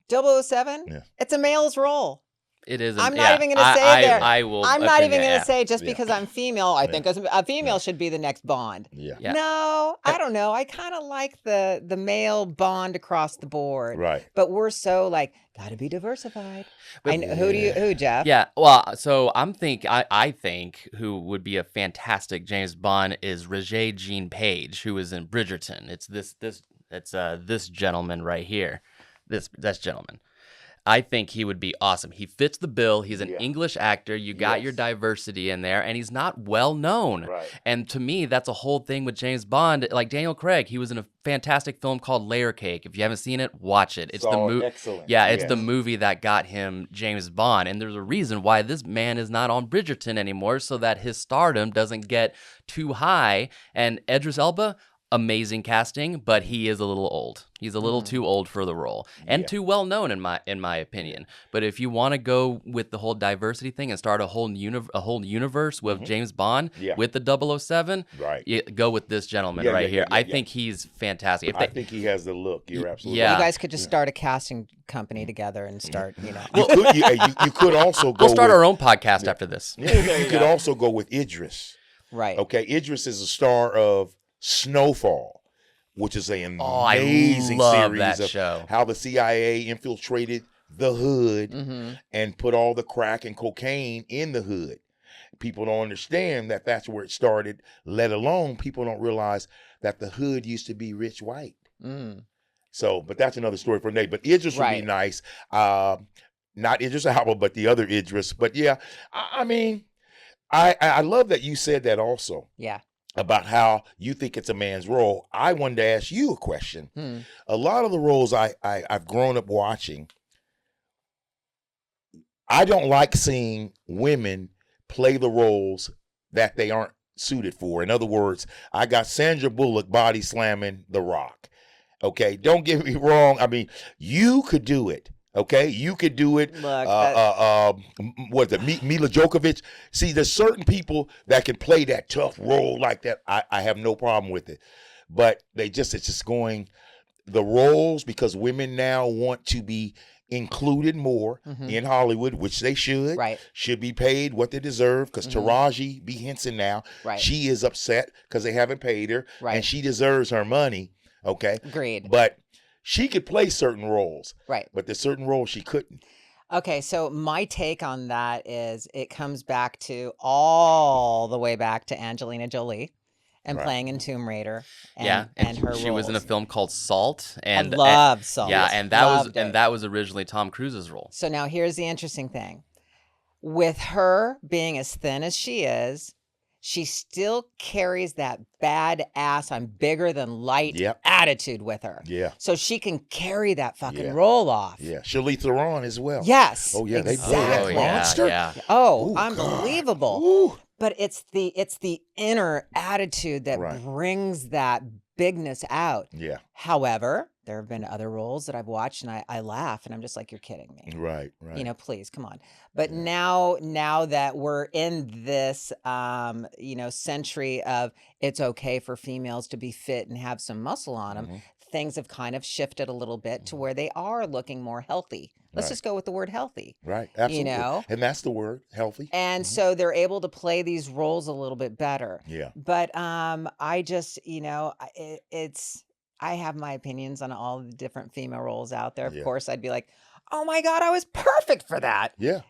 007, Yeah. it's a male's role. It is. I'm not even gonna say there. I will. I'm not even opinion- going to yeah. say just Yeah. because I'm female, I Yeah. think a female should be the next Bond. Yeah. Yeah. No, I don't know. I kind of like the male Bond across the board. Right. But we're so like, got to be diversified. But- I know, who, Jeff? Yeah, well, so I think who would be a fantastic James Bond is Regé Jean Page, who is in Bridgerton. It's this gentleman right here. This gentleman. I think he would be awesome. He fits the bill. He's an Yeah. English actor. You got your Yes. diversity in there, and he's not well known. Right. And to me, that's a whole thing with James Bond. Like Daniel Craig, he was in a fantastic film called Layer Cake. If you haven't seen it, watch it. It's the Saw it. movie. Excellent. Yeah, it's the Yes. movie that got him James Bond. And there's a reason why this man is not on Bridgerton anymore, so that his stardom doesn't get too high. And Idris Elba, amazing casting, but he is a little old. He's a little too old for the role and Yeah. too well known in my opinion. But if you want to go with the whole diversity thing and start a whole universe with James Bond Yeah. with the 007, Right. you go with this gentleman Yeah, right yeah, here. yeah, I yeah. think he's fantastic. If I they- think he has the look. You're absolutely yeah. You right. guys could just start a casting company together and start, you know. You could also go we'll start with, our own podcast after this. Yeah, you could also go with Idris. Right. Okay, Idris is a star of Snowfall, which is an I amazing love series that of show. how the CIA infiltrated the hood Mm-hmm. and put all the crack and cocaine in the hood. People don't understand that that's where it started, let alone people don't realize that the hood used to be rich white. Mm. So, but that's another story for Nate. But Idris would be Right. nice. Not Idris Elba, but the other Idris. But yeah, I mean, I love that you said that also Yeah. about how you think it's a man's role. I wanted to ask you a question. A lot of the roles I've grown up watching, I don't like seeing women play the roles that they aren't suited for. In other words, I got Sandra Bullock body slamming The Rock. Okay, don't get me wrong. I mean, you could do it. Okay, you could do it. Look, What is it? Mila Djokovic. See, there's certain people that can play that tough role like that. I have no problem with it, but it's just going the roles because women now want to be included more in Hollywood, which they should. Right. Should be paid what they deserve. Because Taraji B. Henson now, Right. she is upset because they haven't paid her, Right. and she deserves her money. Okay. Agreed. But she could play certain roles. Right. But there's certain roles she couldn't. Okay, so my take on that is it comes back to all the way back to Angelina Jolie and Right. playing in Tomb Raider Yeah, and her she was in a roles. film called Salt, and I love Salt. yeah, and Loved it. that was originally Tom Cruise's role. So now here's the interesting thing. With her being as thin as she is, she still carries that badass, I'm bigger than light Yep. attitude with her. Yeah. So she can carry that fucking Yeah. roll off. Yeah. Charlize Theron as well. Yes. Oh, yeah, they blow exactly. that monster. Yeah. Oh, Ooh, God. unbelievable. Ooh. But it's the inner attitude that Right. brings that bigness out. Yeah. However, there have been other roles that I've watched and I laugh and I'm just like, you're kidding me. Right. Right. You know, please come on. But Yeah. now that we're in this century of it's okay for females to be fit and have some muscle on them, Mhm. things have kind of shifted a little bit to where they are looking more healthy. Let's Right. just go with the word healthy. Right. Absolutely. You know? And that's the word, healthy. And so they're able to play these roles a little bit better. Yeah. But I just, I have my opinions on all the different female roles out there. Of Yeah. course, I'd be like, oh my God, I was perfect for that. Yeah.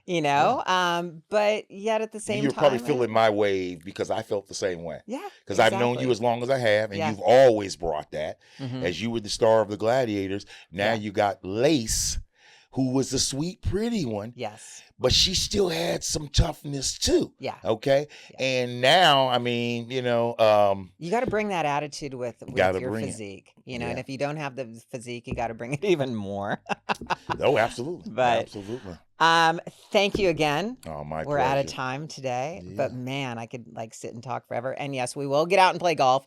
But yet at the same You're time, probably feeling my wave because I felt the same way. yeah, Because I've known you exactly. as long as I have, and Yeah. you've always brought that. Mhm. As you were the star of the Gladiators, now Yeah. you got Lace, who was the sweet, pretty one, Yes. but she still had some toughness too. Yeah. Okay. Yeah. And now, I mean, You got to bring that attitude with gotta your bring it. physique, and Yeah. if you don't have the physique, you got to bring it even more. oh, absolutely. But- Absolutely. Thank you again. Oh, my We're out of pleasure. time today, but Yeah. man, I could sit and talk forever. And yes, we will get out and play golf.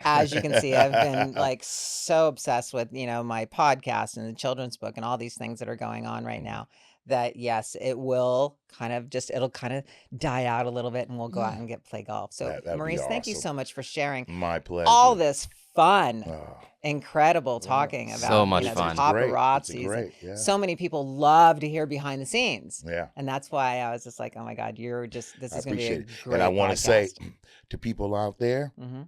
As you can see, I've been so obsessed with, my podcast and the children's book and all these things that are going on right now that yes, it will it'll kind of die out a little bit and we'll go out and play golf. So That'd be Maurice, thank you awesome. so much for sharing My pleasure. all this fun, Oh, incredible talking about So much the fun. it's great. It's paparazzis. and great. Yeah. So many people love to hear behind the scenes. Yeah. And that's why I was just like, oh my God, this I is going to be a appreciate it. great And I want to say podcast. to people out there, Mm-hmm.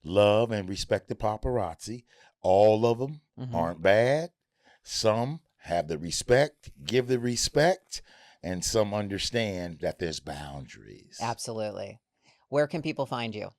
love and respect the paparazzi. All of them Mhm. aren't bad. Some have the respect, give the respect, and some understand that there's boundaries. Absolutely. Where can people find you?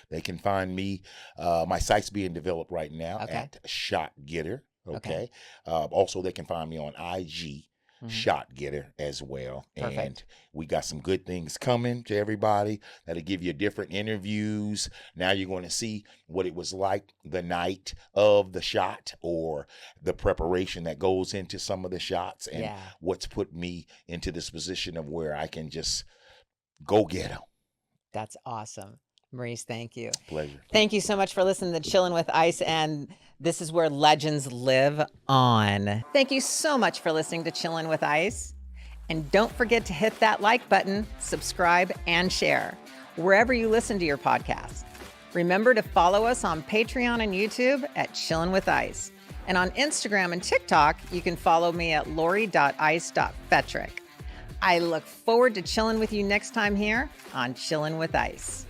They can find me. My site's being developed right now Okay. at Shot Getter. Okay. Okay. Also, they can find me on IG. Mhm. Shot Getter as well. Perfect. And we got some good things coming to everybody that'll give you different interviews. Now you're going to see what it was like the night of the shot or the preparation that goes into some of the shots and Yeah. what's put me into this position of where I can just go get them. That's awesome. Maurice, thank you. Pleasure. Thank you so much for listening to Chillin' with Ice, and this is where legends live on. Thank you so much for listening to Chillin' with Ice. And don't forget to hit that like button, subscribe, and share wherever you listen to your podcast. Remember to follow us on Patreon and YouTube at Chillin' with Ice. And on Instagram and TikTok, you can follow me at lori.ice.fetrick. I look forward to chilling with you next time here on Chillin' with Ice.